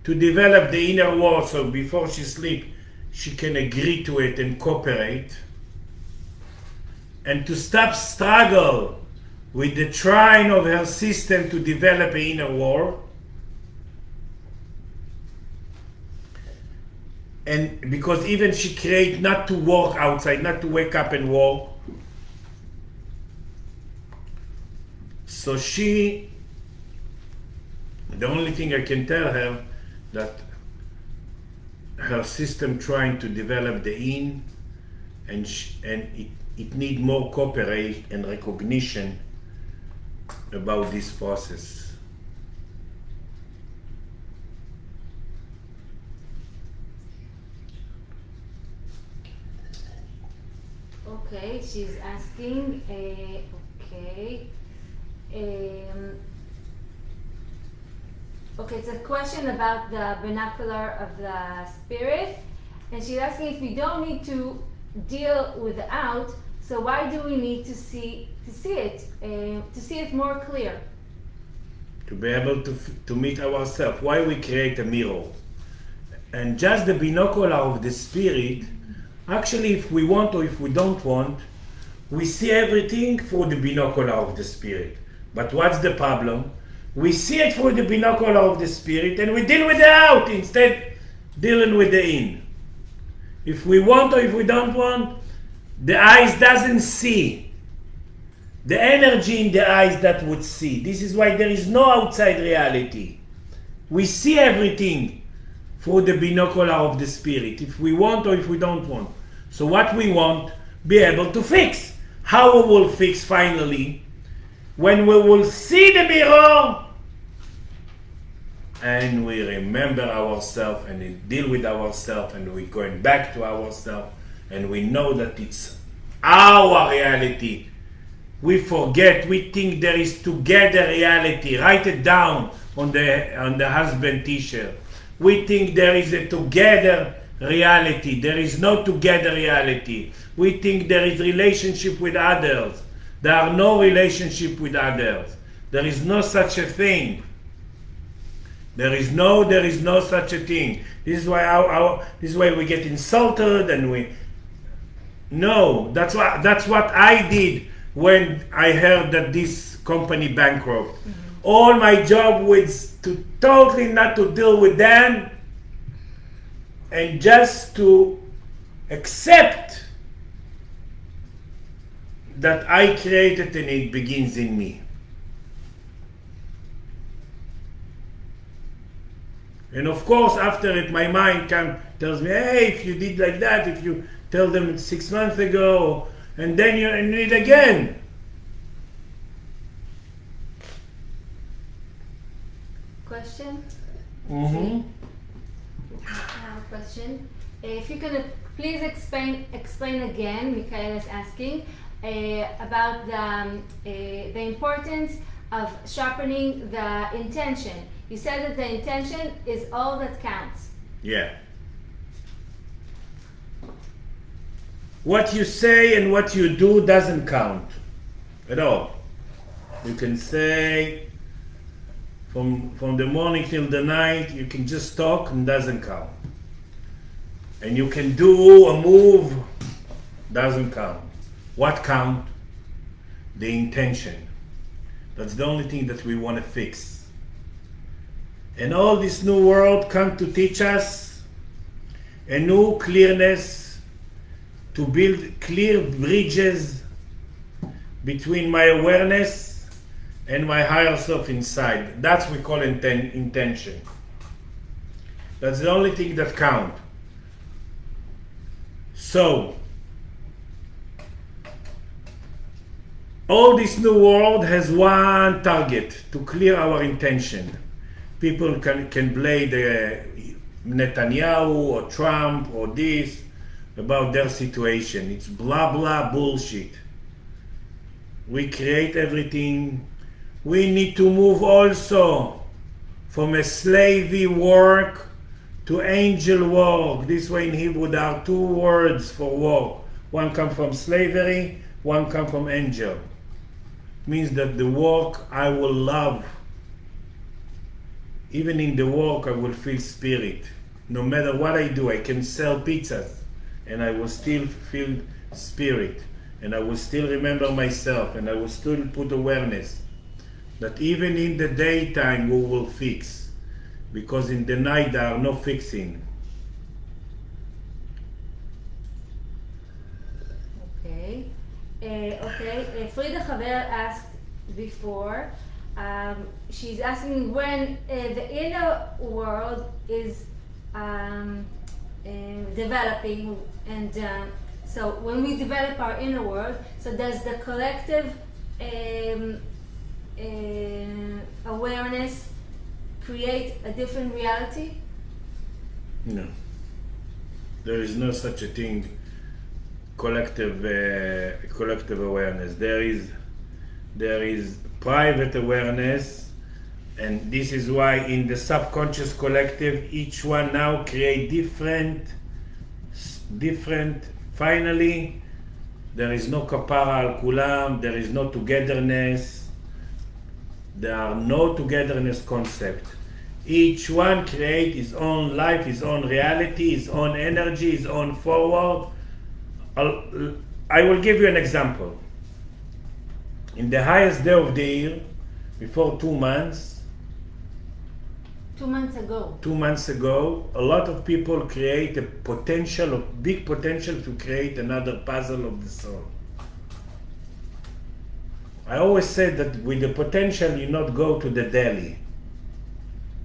Speaker 2: to develop the inner world, so before she sleep she can agree to it and cooperate, and to stop struggle with the trying of her system to develop an inner world. And because even she create not to walk outside, not to wake up and walk, so the only thing I can tell her that her system trying to develop the in, and it need more cooperation and recognition about this process.
Speaker 1: Okay, she's asking. Okay. Okay, it's a question about the binocular of the spirit, and she's asking if we don't need to deal with the out, so why do we need to see it more clear?
Speaker 2: To be able to meet ourselves. Why we create a mirror? And just the binocular of the spirit, actually, if we want or if we don't want, we see everything through the binocular of the spirit. But what's the problem? We see it through the binocular of the spirit, and we deal with the out instead dealing with the in. If we want or if we don't want, the eyes doesn't see. The energy in the eyes that would see. This is why there is no outside reality. We see everything through the binocular of the spirit, if we want or if we don't want. So what we want, be able to fix. How we will fix finally? When we will see the mirror and we remember ourselves and we deal with ourselves and we're going back to ourselves and we know that it's our reality. We forget, we think there is together reality. Write it down on the husband t-shirt. We think there is a together reality. There is no together reality. We think there is relationship with others. There are no relationship with others. There is no such a thing. There is no such a thing. This is why we get insulted and we. No, that's what I did when I heard that this company bankrupt. Mm-hmm. All my job was to totally not to deal with them and just to accept that I created and it begins in me. And of course, after it, my mind tells me, hey, if you did like that, if you tell them 6 months ago, and then you need again.
Speaker 1: Question?
Speaker 2: Mm-hmm.
Speaker 1: I have a question. If you can please explain again, Michael is asking, about the importance of sharpening the intention. You said that the intention is all that counts.
Speaker 2: Yeah. What you say and what you do doesn't count at all. You can say from the morning till the night, you can just talk and doesn't count. And you can do a move, doesn't count. What count? The intention. That's the only thing that we want to fix. And all this new world come to teach us a new clearness, to build clear bridges between my awareness and my higher self inside. That's what we call intention. That's the only thing that counts. So, all this new world has one target, to clear our intention. People can blame Netanyahu or Trump or this about their situation. It's blah blah bullshit. We create everything. We need to move also from a slavey work to angel work. This way in Hebrew there are 2 words for work. One comes from slavery, one comes from angel. Means that the work I will love. Even in the work I will feel spirit. No matter what I do, I can sell pizzas and I will still feel spirit. And I will still remember myself and I will still put awareness that even in the daytime we will fix. Because in the night there are no fixing.
Speaker 1: Okay. Frida Haver asked before, she's asking when the inner world is developing, and so when we develop our inner world, so does the collective awareness create a different reality?
Speaker 2: No. There is no such a thing. Collective awareness. There is private awareness, and this is why in the subconscious collective each one now create different. Finally, there is no kapara al kulam. There is no togetherness. There are no togetherness concept. Each one create his own life, his own reality, his own energy, his own forward. I will give you an example. In the highest day of the year, before 2 months,
Speaker 1: 2 months ago.
Speaker 2: 2 months ago, a lot of people create a big potential to create another puzzle of the soul. I always said that with the potential, you not go to the deli.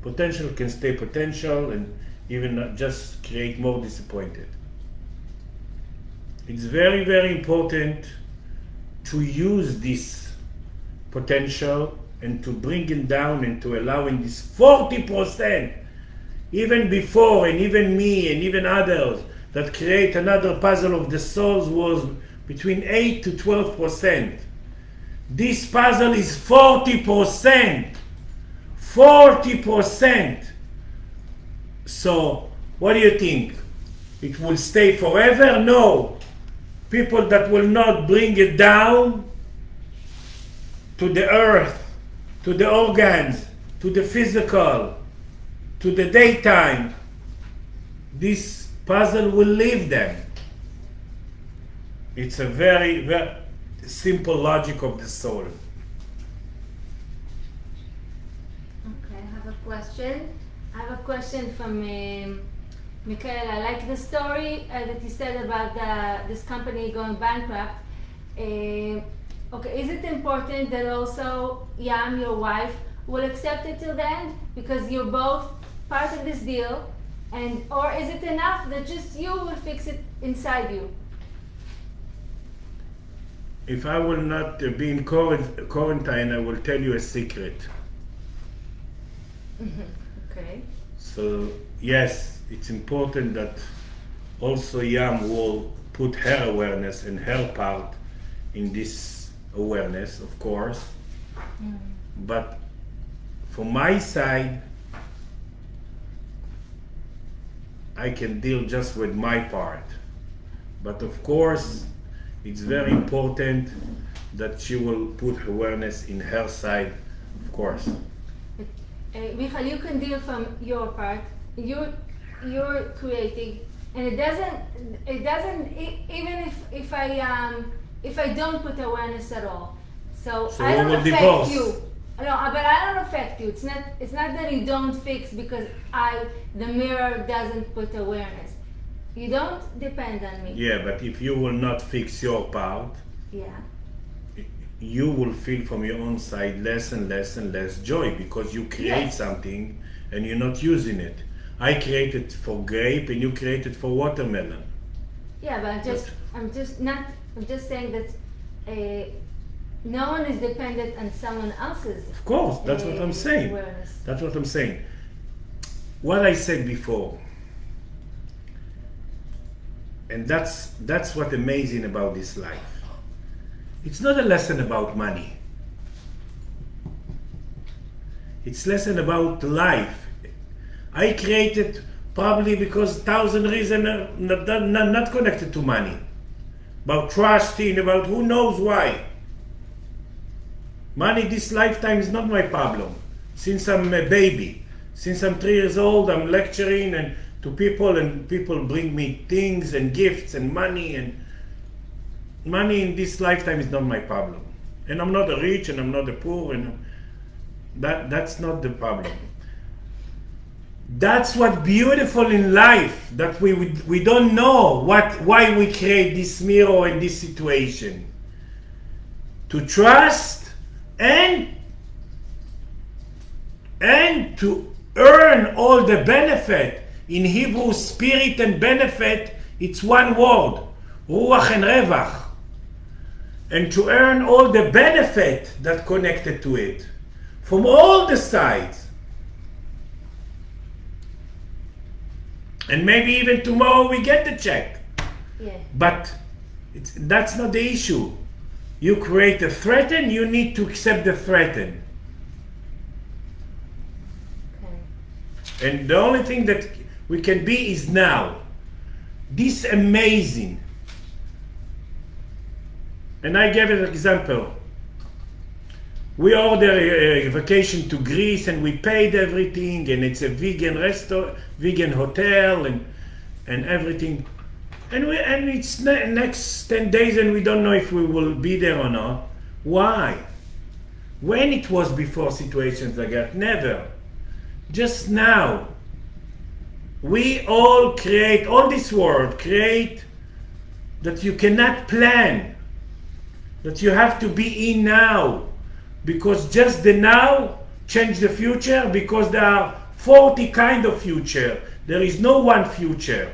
Speaker 2: Potential can stay potential and even not just create more disappointed. It's very, very important to use this potential and to bring it down and to allowing this 40%, even before, and even me and even others that create another puzzle of the souls was between 8 to 12%. This puzzle is 40%. 40%. So, what do you think? It will stay forever? No. People that will not bring it down to the earth, to the organs, to the physical, to the daytime, this puzzle will leave them. It's a very, very simple logic of the soul.
Speaker 1: Okay, I have a question. I have a question from Michaela. I like the story that you said about this company going bankrupt. Okay, is it important that also Yam, your wife, will accept it till the end? Because you're both part of this deal, or is it enough that just you will fix it inside you?
Speaker 2: If I will not be in quarantine, I will tell you a secret.
Speaker 1: Okay.
Speaker 2: So yes, it's important that also Yam will put her awareness and her part in this awareness, of course. But from my side, I can deal just with my part. But of course, it's very important that she will put awareness in her side, of course.
Speaker 1: Michal, you can deal from your part. You're creating, and it doesn't even if I don't put awareness at all. So I don't affect you. No, but I don't affect you. It's not that you don't fix because the mirror doesn't put awareness. You don't depend on me.
Speaker 2: Yeah, but if you will not fix your part, you will feel from your own side less and less and less joy because you create something and you're not using it. I created for grape and you created for watermelon.
Speaker 1: Yeah, but I'm just saying that no one is dependent on someone else's.
Speaker 2: Of course, that's what I'm saying.
Speaker 1: Awareness.
Speaker 2: That's what I'm saying. What I said before, and that's what's amazing about this life. It's not a lesson about money. It's a lesson about life. I created probably because 1,000 reasons not connected to money. About trusting, about who knows why. Money this lifetime is not my problem. Since I'm a baby, since I'm 3 years old, I'm lecturing and people bring me things and gifts and money in this lifetime is not my problem. And I'm not a rich and I'm not a poor and that's not the problem. That's what's beautiful in life, that we don't know why we create this mirror and this situation. To trust and to earn all the benefit. In Hebrew, spirit and benefit, it's one word, ruach and revach. And to earn all the benefit that connected to it, from all the sides. And maybe even tomorrow we get the check.
Speaker 1: Yeah.
Speaker 2: But that's not the issue. You create a threat and you need to accept the threatened.
Speaker 1: Okay.
Speaker 2: And the only thing that we can be is now. This amazing. And I gave an example. We ordered a vacation to Greece and we paid everything and it's a vegan vegan hotel and everything. And it's next 10 days and we don't know if we will be there or not. Why? When it was before situations like that? Never. just now. We all create, all this world create that you cannot plan, that you have to be in now, because just the now change the future, because there are 40 kind of future. There is no one future.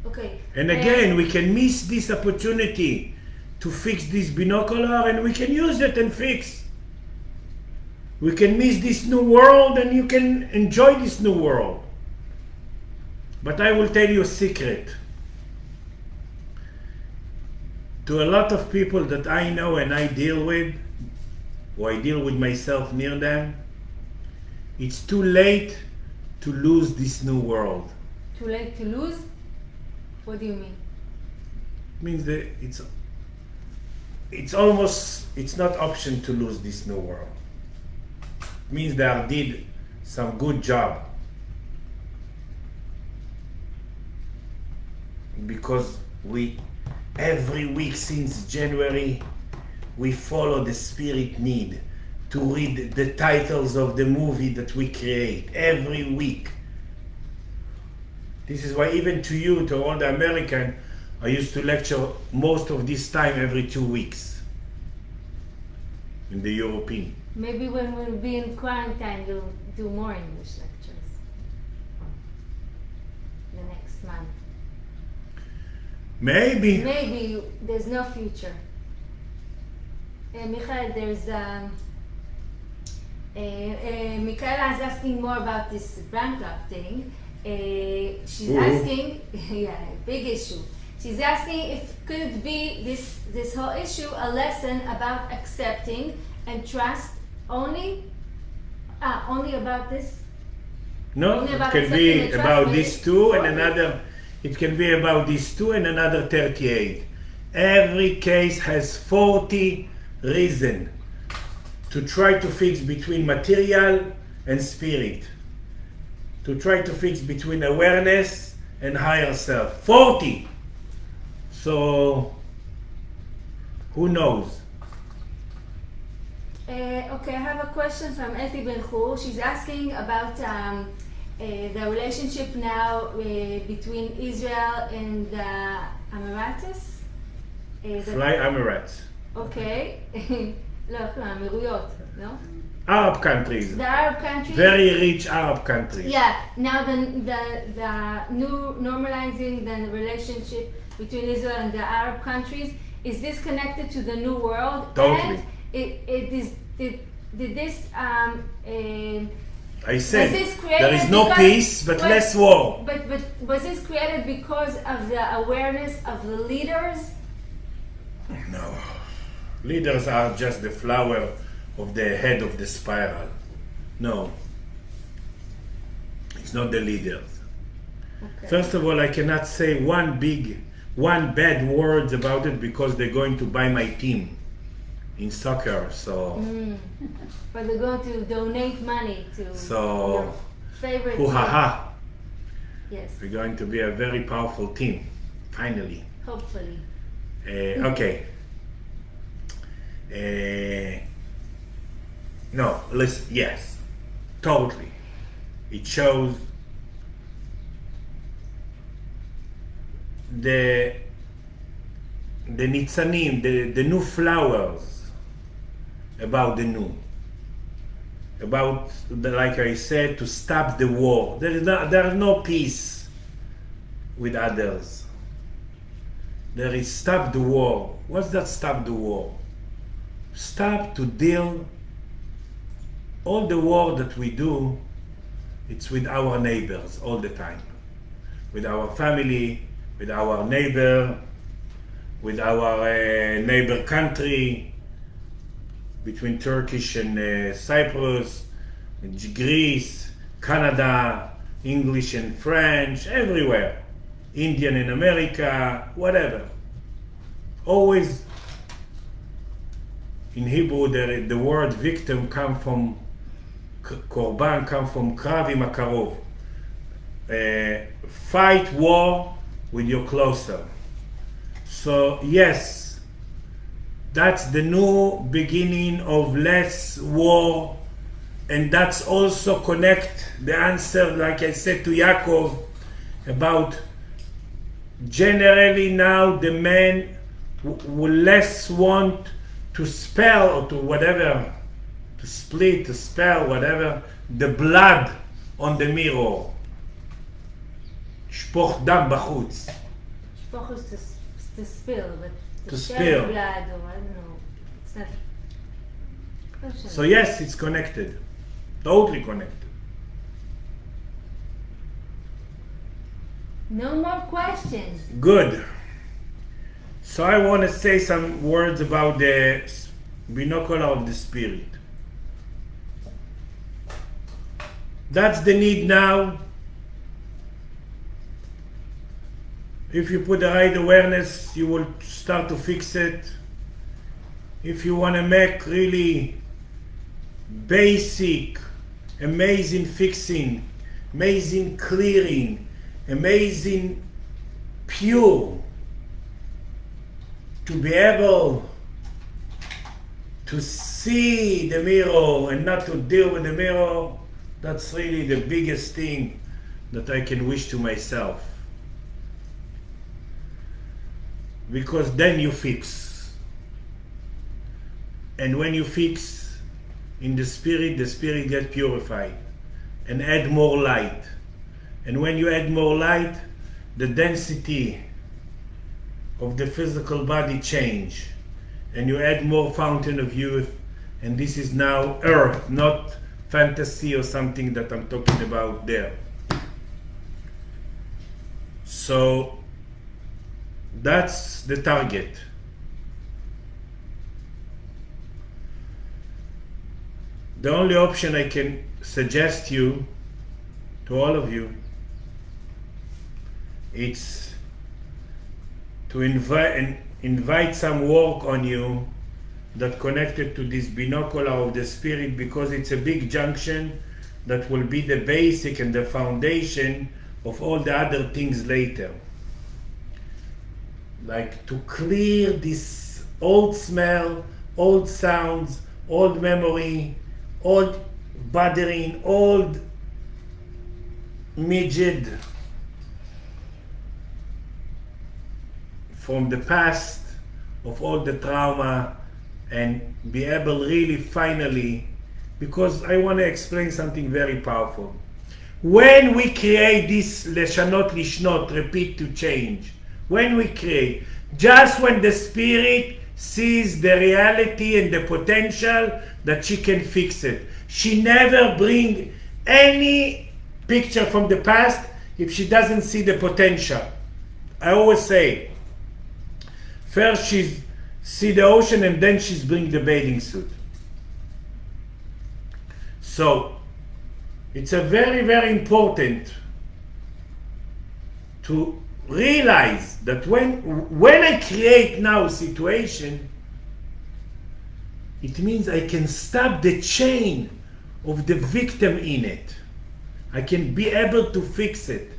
Speaker 1: Okay.
Speaker 2: And again, we can miss this opportunity to fix this binocular, and we can use it and fix. We can miss this new world, and you can enjoy this new world. But I will tell you a secret. To a lot of people that I know and I deal with, or I deal with myself near them, it's too late to lose this new world.
Speaker 1: Too late to lose? What do you mean?
Speaker 2: Means that it's almost, it's not option to lose this new world. Means they did some good job, because we every week since January we follow the spirit need to read the titles of the movie that we create every week. This is why even to you, to all the American, I used to lecture most of this time every 2 weeks in the European.
Speaker 1: Maybe when we'll be in quarantine, you'll do more English lectures. The next month.
Speaker 2: Maybe.
Speaker 1: Maybe there's no future. Michael, there's Michaela is asking more about this bankrupt thing. She's asking, yeah, big issue. She's asking if could it be this whole issue a lesson about accepting and trust only about this?
Speaker 2: No,
Speaker 1: Only
Speaker 2: it
Speaker 1: about
Speaker 2: can
Speaker 1: accepting
Speaker 2: be
Speaker 1: and trust,
Speaker 2: about
Speaker 1: but
Speaker 2: these
Speaker 1: it's
Speaker 2: two and
Speaker 1: 40.
Speaker 2: another. It can be about these two and another 38. Every case has 40 reasons to try to fix between material and spirit, to try to fix between awareness and higher self. 40. So who knows?
Speaker 1: Okay, I have a question from Eti Ben-Hur. She's asking about the relationship now between Israel and the Emirates.
Speaker 2: Fly Emirates.
Speaker 1: Okay. לא, האמירויות, no?
Speaker 2: Arab countries.
Speaker 1: The Arab countries.
Speaker 2: Very rich Arab countries.
Speaker 1: Yeah. Now the new normalizing the relationship between Israel and the Arab countries, is this connected to the new world?
Speaker 2: Totally.
Speaker 1: And did this
Speaker 2: I said
Speaker 1: was this created
Speaker 2: there is no
Speaker 1: because-
Speaker 2: peace but less war.
Speaker 1: But was this created because of the awareness of the leaders?
Speaker 2: No. Leaders are just the flower of the head of the spiral. No. It's not the leaders.
Speaker 1: Okay.
Speaker 2: First of all, I cannot say one bad word about it, because they're going to buy my team in soccer. So
Speaker 1: But they're going to donate money to
Speaker 2: So,
Speaker 1: your favorite team.
Speaker 2: hoo-ha-ha.
Speaker 1: Yes,
Speaker 2: We're going to be a very powerful team, finally.
Speaker 1: hopefully.
Speaker 2: Okay. No, listen, yes, totally. It shows the nitzanim, the new flowers about the new. About, like I said, to stop the war. There is no peace with others. There is stop the war. What's that stop the war? Stop to deal all the war that we do, it's with our neighbors all the time. With our family, with our neighbor, with our neighbor country, between Turkish and Cyprus, Greece, Canada, English and French, everywhere. Indian in America, whatever. Always in Hebrew the word victim comes קורבן come from קרב עם הקרוב. Fight war with your closer. So yes, that's the new beginning of less war, and that's also connect the answer, like I said to Yaakov, about generally now the men will less want to spell or to whatever, to split, to spell, whatever, the blood on the mirror. שפוך דם בחוץ.
Speaker 1: שפוך is to spill, but
Speaker 2: To
Speaker 1: shed
Speaker 2: spill.
Speaker 1: blood, or I don't know. It's not.
Speaker 2: So yes, it's connected. Totally connected.
Speaker 1: No more questions.
Speaker 2: Good. So I want to say some words about the binocular of the spirit. That's the need now. If you put the right awareness, you will start to fix it. If you want to make really basic, amazing fixing, amazing clearing, amazing pure, to be able to see the mirror and not to deal with the mirror, that's really the biggest thing that I can wish to myself. Because then you fix. And when you fix in the spirit gets purified and add more light. And when you add more light, the density of the physical body change. And you add more fountain of youth. And this is now earth, not fantasy or something that I'm talking about there. So that's the target. The only option I can suggest you, to all of you, it's to invite some work on you that connected to this binocular of the spirit, because it's a big junction that will be the basic and the foundation of all the other things later. Like to clear this old smell, old sounds, old memory, old bothering, old midget from the past of all the trauma, and be able really finally, because I want to explain something very powerful. When we create this leshanot lishnot, repeat to change, when we create, just when the spirit sees the reality and the potential that she can fix it. She never bring any picture from the past if she doesn't see the potential. I always say, first she's see the ocean and then she's bring the bathing suit. So it's a very, very important to realize that when I create now a situation, it means I can stop the chain of the victim in it. I can be able to fix it.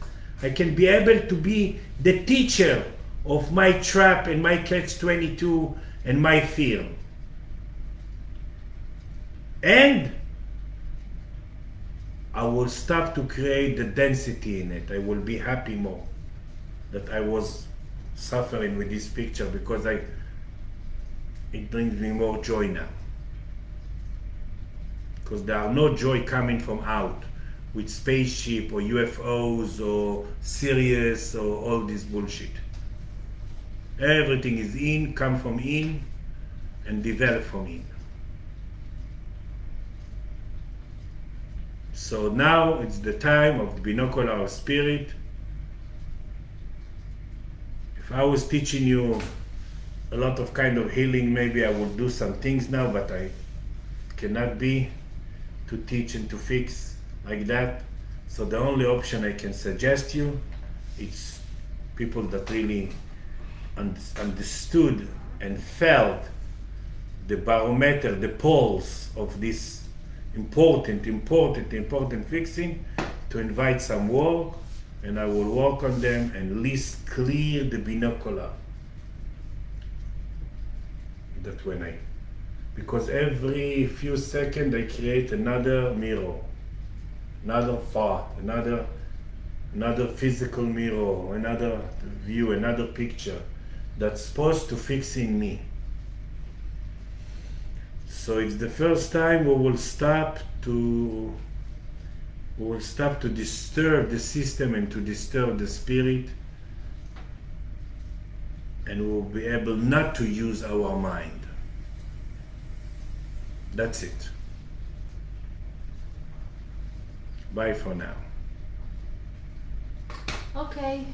Speaker 2: I can be able to be the teacher of my trap and my catch-22 and my fear. And I will stop to create the density in it. I will be happy more that I was suffering with this picture, because it brings me more joy now. Because there are no joy coming from out with spaceship or UFOs or Sirius or all this bullshit. Everything is in, come from in, and develop from in. So now it's the time of the binocular of spirit. If I was teaching you a lot of kind of healing, maybe I would do some things now, but I cannot be to teach and to fix like that. So the only option I can suggest you, it's people that really understood and felt the barometer, the pulse of this important fixing, to invite some work, and I will work on them and at least clear the binocular. That when because every few seconds I create another mirror, another thought, another physical mirror, another view, another picture that's supposed to fix in me. So it's the first time we will stop to disturb the system and to disturb the spirit, and we'll be able not to use our mind. That's it. Bye for now.
Speaker 1: Okay.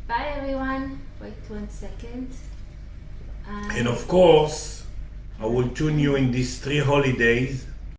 Speaker 1: Bye everyone. Wait 1 second.
Speaker 2: And of course, I will tune you in these 3 holidays